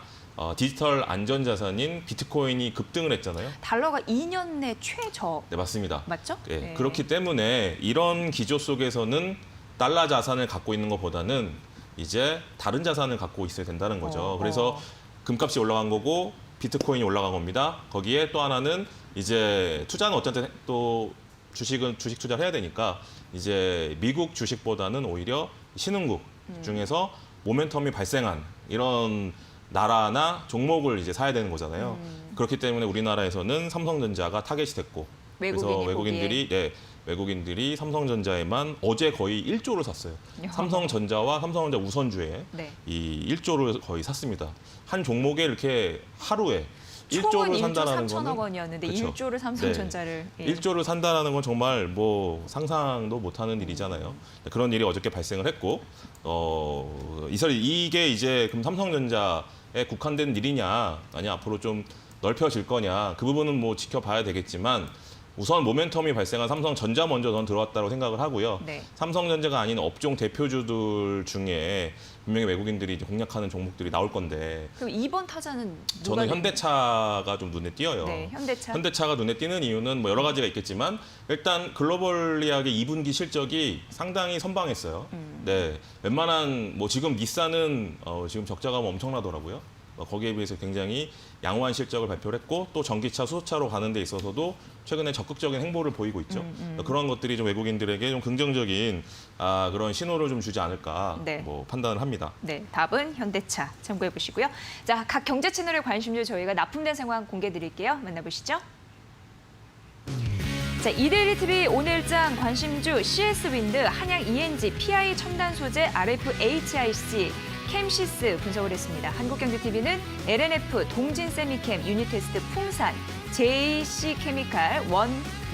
디지털 안전자산인 비트코인이 급등을 했잖아요. 달러가 2년 내 최저 네, 맞습니다. 맞죠? 예, 네. 그렇기 때문에 이런 기조 속에서는 달러 자산을 갖고 있는 것보다는 이제 다른 자산을 갖고 있어야 된다는 거죠. 그래서 금값이 올라간 거고 비트코인이 올라간 겁니다. 거기에 또 하나는 이제 투자는 어쨌든 또 주식 투자를 해야 되니까 이제 미국 주식보다는 오히려 신흥국 중에서 모멘텀이 발생한 이런 나라나 종목을 이제 사야 되는 거잖아요. 그렇기 때문에 우리나라에서는 삼성전자가 타겟이 됐고 그래서 외국인들이 삼성전자에만 어제 거의 1조를 샀어요. 삼성전자와 삼성전자 우선주에 네. 이 1조를 거의 샀습니다. 한 종목에 이렇게 하루에 초은 1조를 1조 산다라는 3천억 거는 원이었는데 그렇죠. 1조를 삼성전자를 예. 1조를 산다라는 건 정말 뭐 상상도 못하는 일이잖아요. 그런 일이 어저께 발생을 했고 이게 이제 그럼 삼성전자에 국한된 일이냐 아니 앞으로 좀 넓혀질 거냐 그 부분은 뭐 지켜봐야 되겠지만 우선 모멘텀이 발생한 삼성전자 먼저 넌 들어왔다고 생각을 하고요. 네. 삼성전자가 아닌 업종 대표주들 중에 분명히 외국인들이 이제 공략하는 종목들이 나올 건데 그럼 2번 타자는 누가 저는 되나요? 현대차가 좀 눈에 띄어요. 네, 현대차. 현대차가 눈에 띄는 이유는 뭐 여러 가지가 있겠지만 일단 글로벌리하게 2분기 실적이 상당히 선방했어요. 네, 웬만한 뭐 지금 닛산은 지금 적자가 엄청나더라고요. 거기에 비해서 굉장히 양호한 실적을 발표를 했고 또 전기차, 수소차로 가는 데 있어서도 최근에 적극적인 행보를 보이고 있죠. 그런 것들이 좀 외국인들에게 좀 긍정적인 그런 신호를 좀 주지 않을까 네. 뭐 판단을 합니다. 네, 답은 현대차 참고해 보시고요. 자, 각 경제 채널의 관심주 저희가 납품된 상황 공개 드릴게요. 만나보시죠. 자, 이데일리 TV 오늘장 관심주 CS 윈드, 한양 ENG, PI 첨단 소재, RF HIC, 캠시스 분석을 했습니다. 한국경제TV는 LNF, 동진세미캠, 유니테스트, 풍산, JC 케미칼,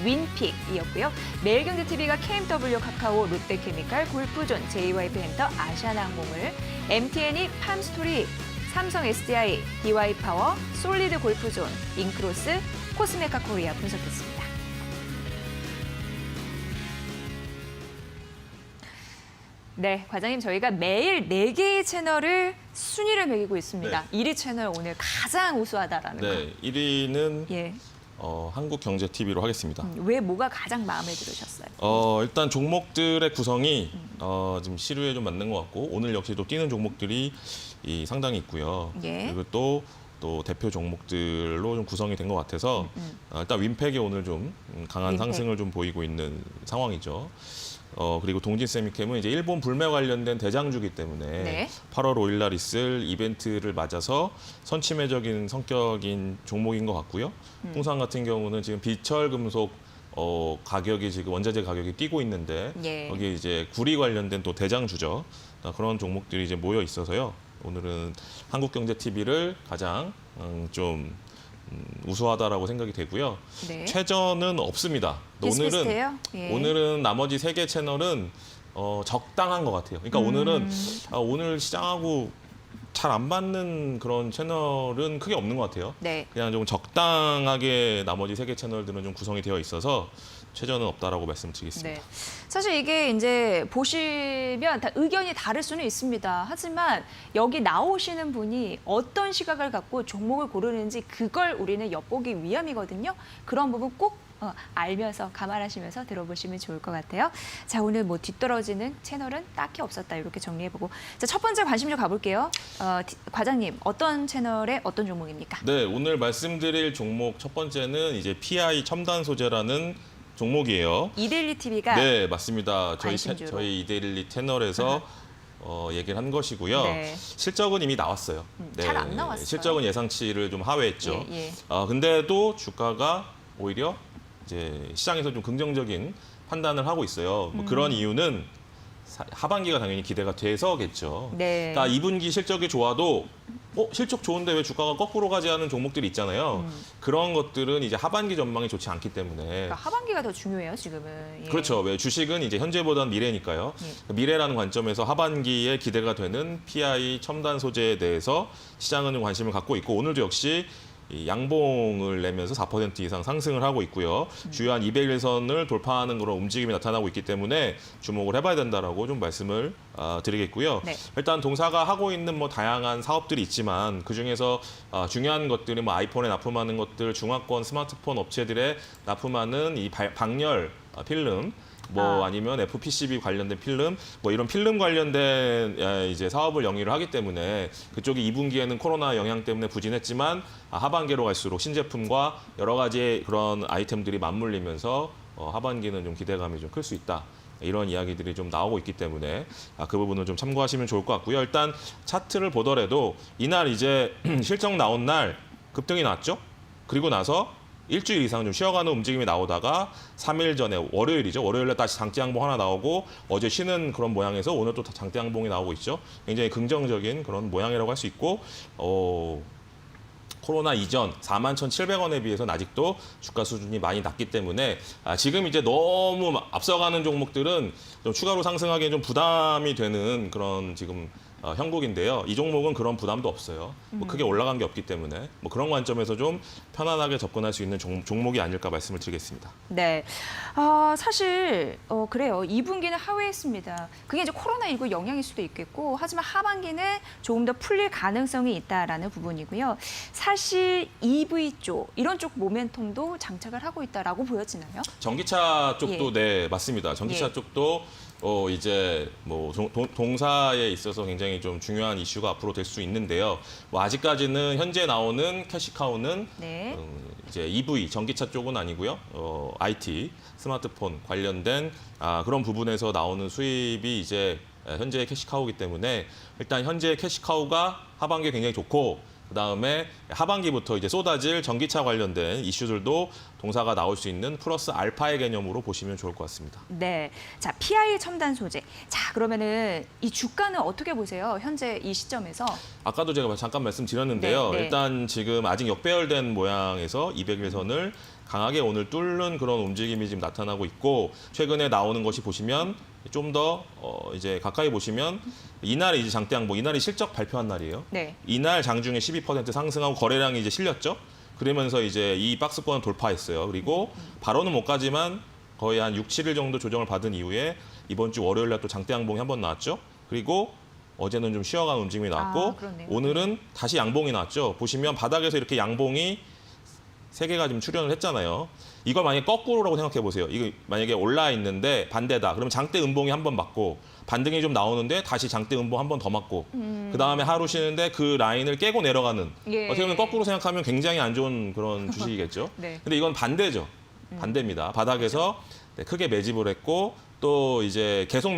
윈픽이었고요. 매일경제TV가 KMW, 카카오, 롯데케미칼, 골프존, JYP 엔터, 아시아나항공을, MTN이 팜스토리, 삼성 SDI, DY파워, 솔리드 골프존, 인크로스, 코스메카 코리아 분석했습니다. 네, 과장님 저희가 매일 4개의 채널을 순위를 매기고 있습니다. 1위 채널 오늘 가장 우수하다라는 거. 네, 1위는 예. 한국경제TV로 하겠습니다. 왜 뭐가 가장 마음에 들으셨어요? 일단 종목들의 구성이 지금 시류에 좀 맞는 것 같고 오늘 역시 또 뛰는 종목들이 상당히 있고요. 예. 그리고 또 대표 종목들로 좀 구성이 된 것 같아서 일단 윈팩이 오늘 좀 강한 윈팩. 상승을 좀 보이고 있는 상황이죠. 그리고 동진세미캠은 이제 일본 불매 관련된 대장주기 때문에 네. 8월 5일 날 있을 이벤트를 맞아서 선침해적인 성격인 종목인 것 같고요. 풍산 같은 경우는 지금 비철 금속 가격이 지금 원자재 가격이 뛰고 있는데 예. 거기에 이제 구리 관련된 또 대장주죠. 그런 종목들이 이제 모여 있어서요. 오늘은 한국경제TV를 가장 좀 우수하다라고 생각이 되고요. 네. 최저는 없습니다. 비슷비슷해요? 예. 오늘은 나머지 3개 채널은 적당한 것 같아요. 그러니까 오늘은 오늘 시장하고 잘 안 맞는 그런 채널은 크게 없는 것 같아요. 네. 그냥 좀 적당하게 나머지 3개 채널들은 좀 구성이 되어 있어서 최저는 없다라고 말씀드리겠습니다. 네. 사실 이게 이제 보시면 다 의견이 다를 수는 있습니다. 하지만 여기 나오시는 분이 어떤 시각을 갖고 종목을 고르는지 그걸 우리는 엿보기 위함이거든요. 그런 부분 꼭 알면서 감안하시면서 들어보시면 좋을 것 같아요. 자, 오늘 뭐 뒤떨어지는 채널은 딱히 없었다 이렇게 정리해보고 자, 첫 번째 관심주 가볼게요. 과장님 어떤 채널의 어떤 종목입니까? 네, 오늘 말씀드릴 종목 첫 번째는 이제 PI 첨단 소재라는 종목이에요. 이데일리 TV가 네, 맞습니다. 관심주로. 저희 이데일리 채널에서 얘기를 한 것이고요. 네. 실적은 이미 나왔어요. 잘안 나왔어요. 실적은 예상치를 좀 하회했죠. 예, 예. 근데도 주가가 오히려 이제 시장에서 좀 긍정적인 판단을 하고 있어요. 뭐 그런 이유는 하반기가 당연히 기대가 돼서겠죠. 네. 그러니까 2분기 실적이 좋아도 실적 좋은데 왜 주가가 거꾸로 가지 않은 종목들이 있잖아요. 그런 것들은 이제 하반기 전망이 좋지 않기 때문에 그러니까 하반기가 더 중요해요, 지금은. 예. 그렇죠. 왜 주식은 이제 현재보다는 미래니까요. 예. 미래라는 관점에서 하반기에 기대가 되는 PI 첨단 소재에 대해서 시장은 좀 관심을 갖고 있고 오늘도 역시 이 양봉을 내면서 4% 이상 상승을 하고 있고요. 주요한 200일선을 돌파하는 그런 움직임이 나타나고 있기 때문에 주목을 해봐야 된다라고 좀 말씀을 드리겠고요. 네. 일단 동사가 하고 있는 뭐 다양한 사업들이 있지만 그 중에서 중요한 것들이 뭐 아이폰에 납품하는 것들, 중화권 스마트폰 업체들에 납품하는 이 방열 필름. 아니면 FPCB 관련된 필름, 이런 필름 관련된 이제 사업을 영위를 하기 때문에 그쪽이 2분기에는 코로나 영향 때문에 부진했지만 하반기로 갈수록 신제품과 여러 가지 그런 아이템들이 맞물리면서 하반기는 좀 기대감이 좀 클 수 있다. 이런 이야기들이 좀 나오고 있기 때문에 그 부분을 좀 참고하시면 좋을 것 같고요. 일단 차트를 보더라도 이날 이제 실적 나온 날 급등이 났죠. 그리고 나서 일주일 이상 좀 쉬어가는 움직임이 나오다가 3일 전에 월요일이죠. 월요일에 다시 장대 양봉 하나 나오고 어제 쉬는 그런 모양에서 오늘 또 장대 양봉이 나오고 있죠. 굉장히 긍정적인 그런 모양이라고 할 수 있고 코로나 이전 41,700원에 비해서는 아직도 주가 수준이 많이 낮기 때문에 지금 이제 너무 앞서가는 종목들은 좀 추가로 상승하기엔 좀 부담이 되는 그런 지금 형국인데요. 이 종목은 그런 부담도 없어요. 뭐 크게 올라간 게 없기 때문에 뭐 그런 관점에서 좀 편안하게 접근할 수 있는 종목이 아닐까 말씀을 드리겠습니다. 네. 사실 그래요. 2분기는 하회했습니다. 그게 이제 코로나19 영향일 수도 있겠고 하지만 하반기는 조금 더 풀릴 가능성이 있다라는 부분이고요. 사실 EV 쪽 이런 쪽 모멘텀도 장착을 하고 있다라고 보여지나요? 전기차 쪽도 예. 네, 맞습니다. 전기차 예. 쪽도 이제 뭐 동사에 있어서 굉장히 좀 중요한 이슈가 앞으로 될 수 있는데요. 뭐 아직까지는 현재 나오는 캐시카우는 네. 이제 EV 전기차 쪽은 아니고요. IT 스마트폰 관련된 그런 부분에서 나오는 수입이 이제 현재 캐시카우이기 때문에 일단 현재 캐시카우가 하반기에 굉장히 좋고 그다음에 하반기부터 이제 쏟아질 전기차 관련된 이슈들도 동사가 나올 수 있는 플러스 알파의 개념으로 보시면 좋을 것 같습니다. 네. 자, PI 첨단 소재. 자, 그러면은 이 주가는 어떻게 보세요? 현재 이 시점에서. 아까도 제가 잠깐 말씀드렸는데요. 네, 네. 일단 지금 아직 역배열된 모양에서 200일선을 강하게 오늘 뚫는 그런 움직임이 지금 나타나고 있고 최근에 나오는 것이 보시면 좀 더 이제 가까이 보시면 이날이 이제 장대 양봉, 이날이 실적 발표한 날이에요. 네. 이날 장중에 12% 상승하고 거래량이 이제 실렸죠. 그러면서 이제 이 박스권을 돌파했어요. 그리고 바로는 못 가지만 거의 한 6, 7일 정도 조정을 받은 이후에 이번 주 월요일 날 또 장대 양봉이 한 번 나왔죠. 그리고 어제는 좀 쉬어가는 움직임이 나왔고 그렇네요. 오늘은 다시 양봉이 나왔죠. 보시면 바닥에서 이렇게 양봉이 3개가 지금 출현을 했잖아요. 이걸 만약에 거꾸로라고 생각해 보세요. 이거 만약에 올라 있는데 반대다. 그러면 장대 음봉이 한 번 맞고 반등이 좀 나오는데 다시 장대 음봉 한 번 더 맞고 그다음에 하루 쉬는데 그 라인을 깨고 내려가는 예. 어떻게 보면 거꾸로 생각하면 굉장히 안 좋은 그런 주식이겠죠. 네. 근데 이건 반대죠. 반대입니다. 바닥에서 네, 크게 매집을 했고 또 이제 계속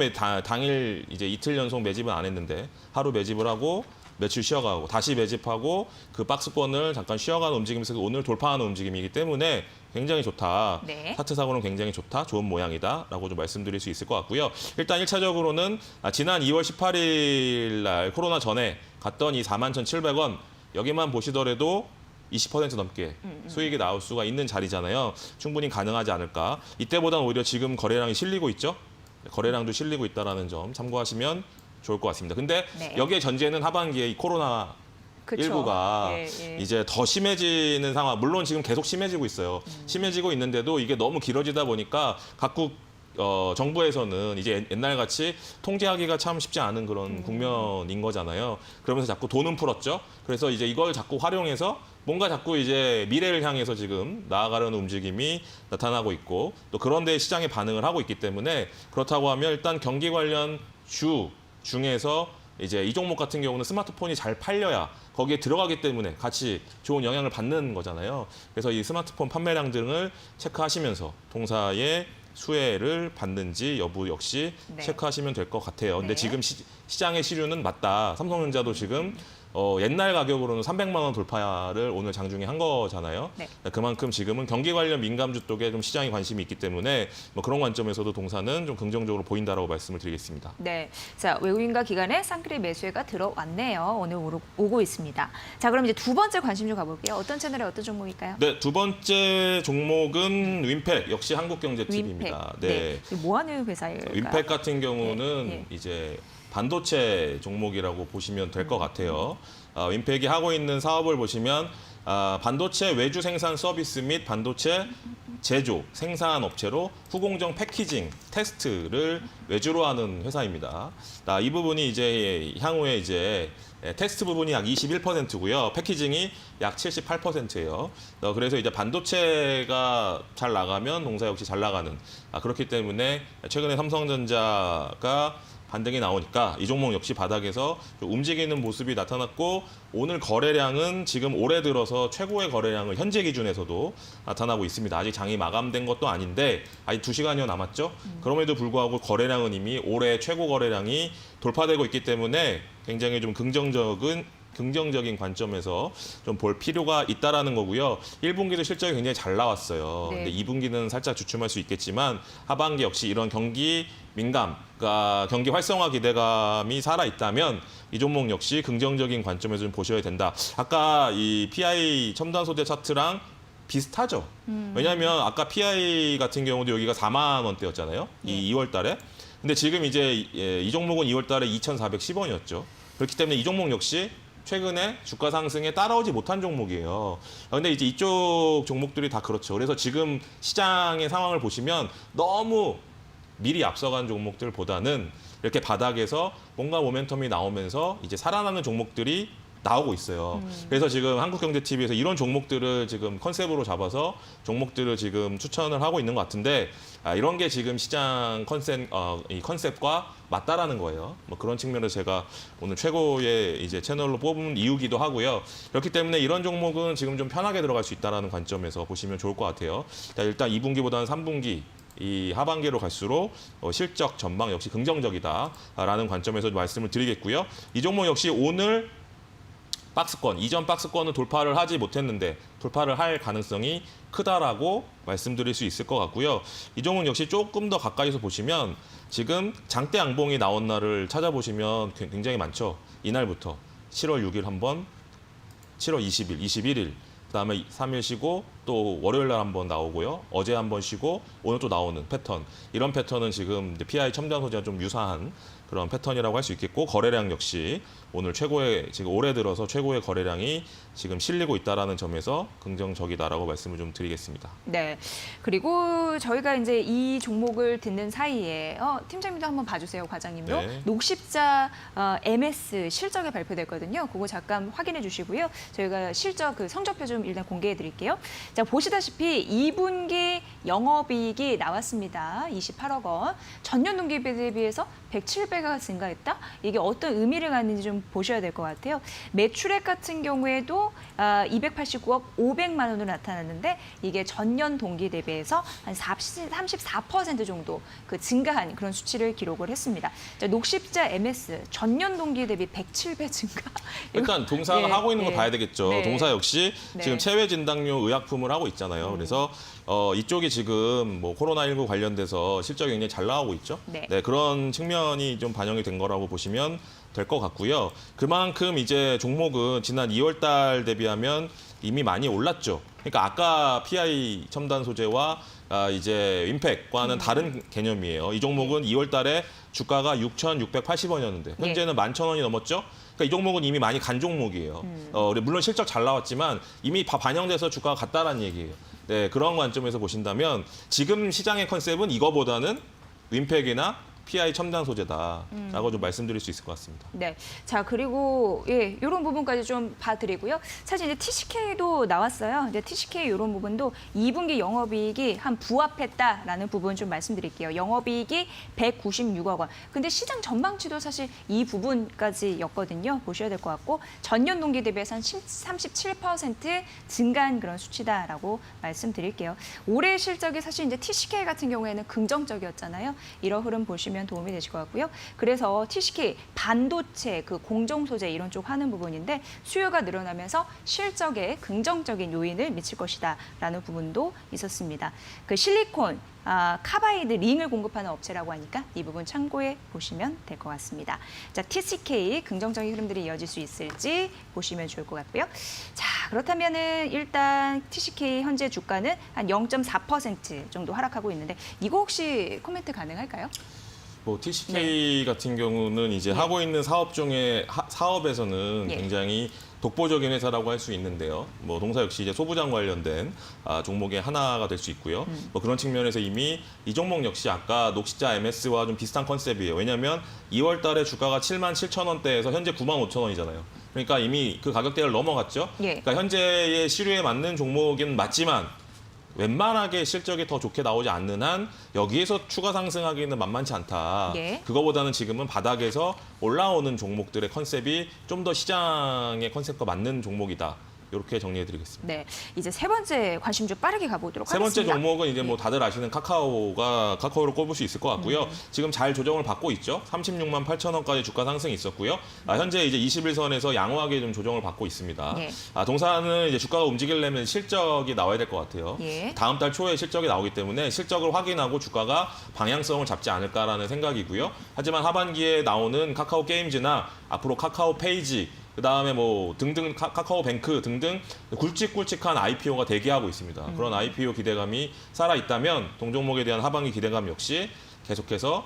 당일 이제 이틀 연속 매집은 안 했는데 하루 매집을 하고 며칠 쉬어가고 다시 매집하고 그 박스권을 잠깐 쉬어가는 움직임에서 오늘 돌파하는 움직임이기 때문에 굉장히 좋다. 네. 차트상으로는 굉장히 좋다. 좋은 모양이다라고 좀 말씀드릴 수 있을 것 같고요. 일단 1차적으로는 지난 2월 18일 날 코로나 전에 갔던 이 41,700원 여기만 보시더라도 20% 넘게 수익이 나올 수가 있는 자리잖아요. 충분히 가능하지 않을까. 이때보다는 오히려 지금 거래량이 실리고 있죠. 거래량도 실리고 있다는 점 참고하시면 좋을 것 같습니다. 근데 네. 여기에 전제는 하반기에 이 코로나 그쵸. 19가 예. 이제 더 심해지는 상황, 물론 지금 계속 심해지고 있어요. 심해지고 있는데도 이게 너무 길어지다 보니까 각국 정부에서는 이제 옛날같이 통제하기가 참 쉽지 않은 그런 국면인 거잖아요. 그러면서 자꾸 돈은 풀었죠. 그래서 이제 이걸 자꾸 활용해서 뭔가 자꾸 이제 미래를 향해서 지금 나아가려는 움직임이 나타나고 있고 또 그런데 시장에 반응을 하고 있기 때문에 그렇다고 하면 일단 경기 관련 주 중에서 이제 이 종목 같은 경우는 스마트폰이 잘 팔려야 거기에 들어가기 때문에 같이 좋은 영향을 받는 거잖아요. 그래서 이 스마트폰 판매량 등을 체크하시면서 동사의 수혜를 받는지 여부 역시 네. 체크하시면 될 것 같아요. 근데 네. 지금 시장의 시류는 맞다. 삼성전자도 지금 옛날 가격으로는 300만 원 돌파를 오늘 장중에 한 거잖아요. 네. 그만큼 지금은 경기 관련 민감주 쪽에 좀 시장이 관심이 있기 때문에 뭐 그런 관점에서도 동사는 좀 긍정적으로 보인다라고 말씀을 드리겠습니다. 네. 자, 외국인과 기관의 쌍끌이 매수회가 들어왔네요. 오늘 오고 있습니다. 자, 그럼 이제 두 번째 관심주 가볼게요. 어떤 채널에 어떤 종목일까요? 네, 두 번째 종목은 윈팩 역시 한국경제TV입니다. 네. 이게 뭐 하는 회사일까요? 윈팩 같은 경우는 예. 이제 반도체 종목이라고 보시면 될 것 같아요. 윈팩이 하고 있는 사업을 보시면 반도체 외주 생산 서비스 및 반도체 제조 생산 업체로 후공정 패키징 테스트를 외주로 하는 회사입니다. 이 부분이 이제 향후에 이제 테스트 부분이 약 21%고요. 패키징이 약 78%예요. 그래서 이제 반도체가 잘 나가면 동사 역시 잘 나가는 그렇기 때문에 최근에 삼성전자가 반등이 나오니까 이 종목 역시 바닥에서 좀 움직이는 모습이 나타났고 오늘 거래량은 지금 올해 들어서 최고의 거래량을 현재 기준에서도 나타나고 있습니다. 아직 장이 마감된 것도 아닌데 아직 2시간여 남았죠. 그럼에도 불구하고 거래량은 이미 올해 최고 거래량이 돌파되고 있기 때문에 굉장히 좀 긍정적인 긍정적인 관점에서 좀 볼 필요가 있다라는 거고요. 1분기도 실적이 굉장히 잘 나왔어요. 네. 근데 2분기는 살짝 주춤할 수 있겠지만 하반기 역시 이런 경기 민감, 그러니까 경기 활성화 기대감이 살아 있다면 이 종목 역시 긍정적인 관점에서 좀 보셔야 된다. 아까 이 PI 첨단 소재 차트랑 비슷하죠. 왜냐하면 아까 PI 같은 경우도 여기가 4만 원대였잖아요. 이 2월 달에. 근데 지금 이제 이 종목은 2월 달에 2,410원이었죠. 그렇기 때문에 이 종목 역시 최근에 주가 상승에 따라오지 못한 종목이에요. 근데 이제 이쪽 종목들이 다 그렇죠. 그래서 지금 시장의 상황을 보시면 너무 미리 앞서간 종목들보다는 이렇게 바닥에서 뭔가 모멘텀이 나오면서 이제 살아나는 종목들이 나오고 있어요. 그래서 지금 한국경제TV에서 이런 종목들을 지금 컨셉으로 잡아서 종목들을 지금 추천을 하고 있는 것 같은데 이런 게 지금 시장 이 컨셉과 맞다라는 거예요. 뭐 그런 측면에서 제가 오늘 최고의 이제 채널로 뽑은 이유기도 하고요. 그렇기 때문에 이런 종목은 지금 좀 편하게 들어갈 수 있다라는 관점에서 보시면 좋을 것 같아요. 자, 일단 2분기보다는 3분기 이 하반기로 갈수록 실적 전망 역시 긍정적이다라는 관점에서 말씀을 드리겠고요. 이 종목 역시 오늘 박스권, 이전 박스권은 돌파를 하지 못했는데 돌파를 할 가능성이 크다라고 말씀드릴 수 있을 것 같고요. 이 종목 역시 조금 더 가까이서 보시면 지금 장대 양봉이 나온 날을 찾아보시면 굉장히 많죠. 이날부터 7월 6일 한번, 7월 20일, 21일, 그다음에 3일 쉬고 또 월요일 날 한번 나오고요. 어제 한번 쉬고 오늘 또 나오는 패턴. 이런 패턴은 지금 이제 PI 첨단 소재와 좀 유사한 그런 패턴이라고 할 수 있겠고 거래량 역시 오늘 최고의 지금 올해 들어서 최고의 거래량이 지금 실리고 있다라는 점에서 긍정적이다라고 말씀을 좀 드리겠습니다. 네. 그리고 저희가 이제 이 종목을 듣는 사이에 팀장님도 한번 봐주세요, 과장님도. 네. 녹십자 MS 실적이 발표됐거든요. 그거 잠깐 확인해 주시고요. 저희가 실적 그 성적표 좀 일단 공개해 드릴게요. 자, 보시다시피 2분기 영업이익이 나왔습니다. 28억 원. 전년 동기 대비해서 107배가 증가했다? 이게 어떤 의미를 갖는지 좀 보셔야 될 것 같아요. 매출액 같은 경우에도 289억 500만 원으로 나타났는데 이게 전년 동기 대비해서 한 34% 정도 그 증가한 그런 수치를 기록을 했습니다. 자, 녹십자 MS 전년 동기 대비 107배 증가. 일단 동사가 예, 하고 있는 거 예. 봐야 되겠죠. 네. 동사 역시 네. 지금 체외 진단용 의약품을 하고 있잖아요. 그래서 이쪽이 지금 뭐 코로나19 관련돼서 실적이 굉장히 잘 나오고 있죠. 네. 그런 측면이 좀 반영이 된 거라고 보시면 될 것 같고요. 그만큼 이제 종목은 지난 2월 달 대비하면 이미 많이 올랐죠. 그러니까 아까 PI 첨단 소재와 이제 윈팩과는 다른 개념이에요. 이 종목은 2월 달에 주가가 6,680원이었는데 현재는 11,000원이 넘었죠. 그러니까 이 종목은 이미 많이 간 종목이에요. 물론 실적 잘 나왔지만 이미 반영돼서 주가가 갔다라는 얘기예요. 네, 그런 관점에서 보신다면 지금 시장의 컨셉은 이거보다는 윈팩이나 PI 첨단 소재다라고 좀 말씀드릴 수 있을 것 같습니다. 네. 자, 그리고 이런 부분까지 좀 봐드리고요. 사실 이제 TCK도 나왔어요. 이제 TCK 이런 부분도 2분기 영업이익이 한 부합했다라는 부분 좀 말씀드릴게요. 영업이익이 196억 원. 근데 시장 전망치도 사실 이 부분까지였거든요. 보셔야 될 것 같고 전년 동기 대비해서 한 37% 증가한 그런 수치다라고 말씀드릴게요. 올해 실적이 사실 이제 TCK 같은 경우에는 긍정적이었잖아요. 이런 흐름 보시면 도움이 되실 것 같고요. 그래서 TCK 반도체, 그 공정 소재 이런 쪽 하는 부분인데 수요가 늘어나면서 실적에 긍정적인 요인을 미칠 것이다라는 부분도 있었습니다. 그 실리콘 카바이드 링을 공급하는 업체라고 하니까 이 부분 참고해 보시면 될 것 같습니다. 자, TCK 긍정적인 흐름들이 이어질 수 있을지 보시면 좋을 것 같고요. 자, 그렇다면은 일단 TCK 현재 주가는 한 0.4% 정도 하락하고 있는데 이거 혹시 코멘트 가능할까요? 뭐 TCK 같은 경우는 이제 하고 있는 사업 중에 사업에서는 예. 굉장히 독보적인 회사라고 할 수 있는데요. 뭐 동사 역시 이제 소부장 관련된 종목의 하나가 될 수 있고요. 뭐 그런 측면에서 이미 이 종목 역시 아까 녹십자 MS와 좀 비슷한 컨셉이에요. 왜냐하면 2월 달에 주가가 77,000원대에서 현재 95,000원이잖아요. 그러니까 이미 그 가격대를 넘어갔죠. 예. 그러니까 현재의 시류에 맞는 종목은 맞지만 웬만하게 실적이 더 좋게 나오지 않는 한 여기에서 추가 상승하기는 만만치 않다. 예. 그거보다는 지금은 바닥에서 올라오는 종목들의 컨셉이 좀 더 시장의 컨셉과 맞는 종목이다. 이렇게 정리해드리겠습니다. 네, 이제 세 번째 관심주 빠르게 가보도록 세 번째 하겠습니다. 종목은 이제 뭐 다들 아시는 카카오를 꼽을 수 있을 것 같고요. 지금 잘 조정을 받고 있죠. 36만 8천 원까지 주가 상승이 있었고요. 현재 이제 21선에서 양호하게 좀 조정을 받고 있습니다. 예. 동사는 이제 주가가 움직이려면 실적이 나와야 될 것 같아요. 예. 다음 달 초에 실적이 나오기 때문에 실적을 확인하고 주가가 방향성을 잡지 않을까라는 생각이고요. 하지만 하반기에 나오는 카카오 게임즈나 앞으로 카카오 페이지 그다음에 뭐 등등 카카오뱅크 등등 굵직굵직한 IPO가 대기하고 있습니다. 그런 IPO 기대감이 살아있다면 동종목에 대한 하반기 기대감 역시 계속해서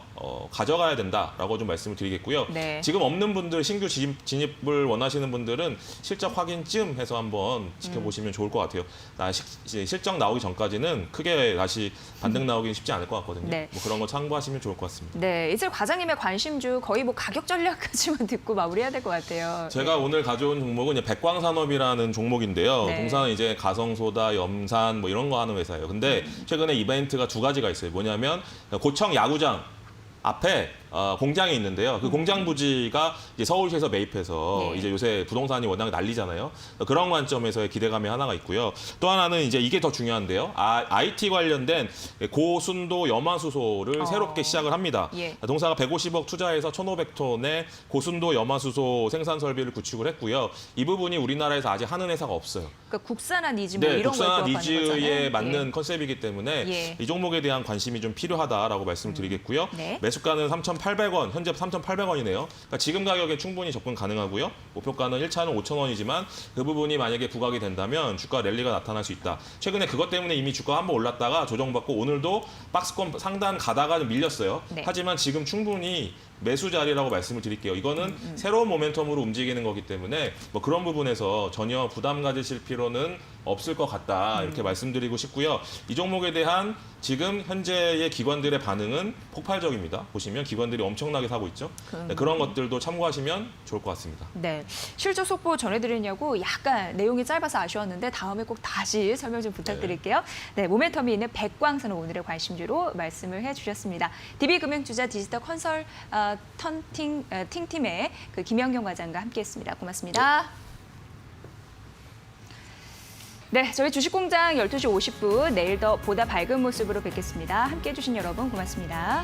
가져가야 된다라고 좀 말씀을 드리겠고요. 네. 지금 없는 분들 신규 진입을 원하시는 분들은 실적 확인쯤 해서 한번 지켜보시면 좋을 것 같아요. 실적 나오기 전까지는 크게 다시 반등 나오기는 쉽지 않을 것 같거든요. 네. 뭐 그런 거 참고하시면 좋을 것 같습니다. 네, 이제 과장님의 관심주 거의 뭐 가격 전략까지만 듣고 마무리해야 될 것 같아요. 제가 오늘 가져온 종목은 이제 백광산업이라는 종목인데요. 네. 동사는 이제 가성소다, 염산 뭐 이런 거 하는 회사예요. 근데 최근에 이벤트가 두 가지가 있어요. 뭐냐면 고청 야구장 앞에 공장이 있는데요. 그 공장 부지가 이제 서울시에서 매입해서 네. 이제 요새 부동산이 워낙 난리잖아요. 그런 관점에서의 기대감이 하나가 있고요. 또 하나는 이제 이게 더 중요한데요. IT 관련된 고순도 염화수소를 새롭게 시작을 합니다. 예. 동사가 150억 투자해서 1,500톤의 고순도 염화수소 생산 설비를 구축을 했고요. 이 부분이 우리나라에서 아직 하는 회사가 없어요. 그러니까 국산화 니즈 뭐 네, 이런 걸 국산화 부합하는 니즈에 거잖아요. 맞는 예. 컨셉이기 때문에 예. 이 종목에 대한 관심이 좀 필요하다라고 말씀을 드리겠고요. 네. 매수가는 3,800원, 현재 3,800원이네요. 그러니까 지금 가격에 충분히 접근 가능하고요. 목표가는 1차는 5,000원이지만 그 부분이 만약에 부각이 된다면 주가 랠리가 나타날 수 있다. 최근에 그것 때문에 이미 주가가 한번 올랐다가 조정받고 오늘도 박스권 상단 가다가 좀 밀렸어요. 네. 하지만 지금 충분히 매수 자리라고 말씀을 드릴게요. 이거는 새로운 모멘텀으로 움직이는 거기 때문에 뭐 그런 부분에서 전혀 부담 가지실 필요는 없을 것 같다 이렇게 말씀드리고 싶고요. 이 종목에 대한 지금 현재의 기관들의 반응은 폭발적입니다. 보시면 기관들이 엄청나게 사고 있죠. 네, 그런 것들도 참고하시면 좋을 것 같습니다. 네, 실적 속보 전해드리냐고 약간 내용이 짧아서 아쉬웠는데 다음에 꼭 다시 설명 좀 부탁드릴게요. 네, 모멘텀이 있는 백광산업 오늘의 관심주로 말씀을 해주셨습니다. DB금융투자 디지털 컨설 팅팀의 그 김영경 과장과 함께했습니다. 고맙습니다. 네, 저희 주식공장 12시 50분 내일 더 보다 밝은 모습으로 뵙겠습니다. 함께해 주신 여러분 고맙습니다.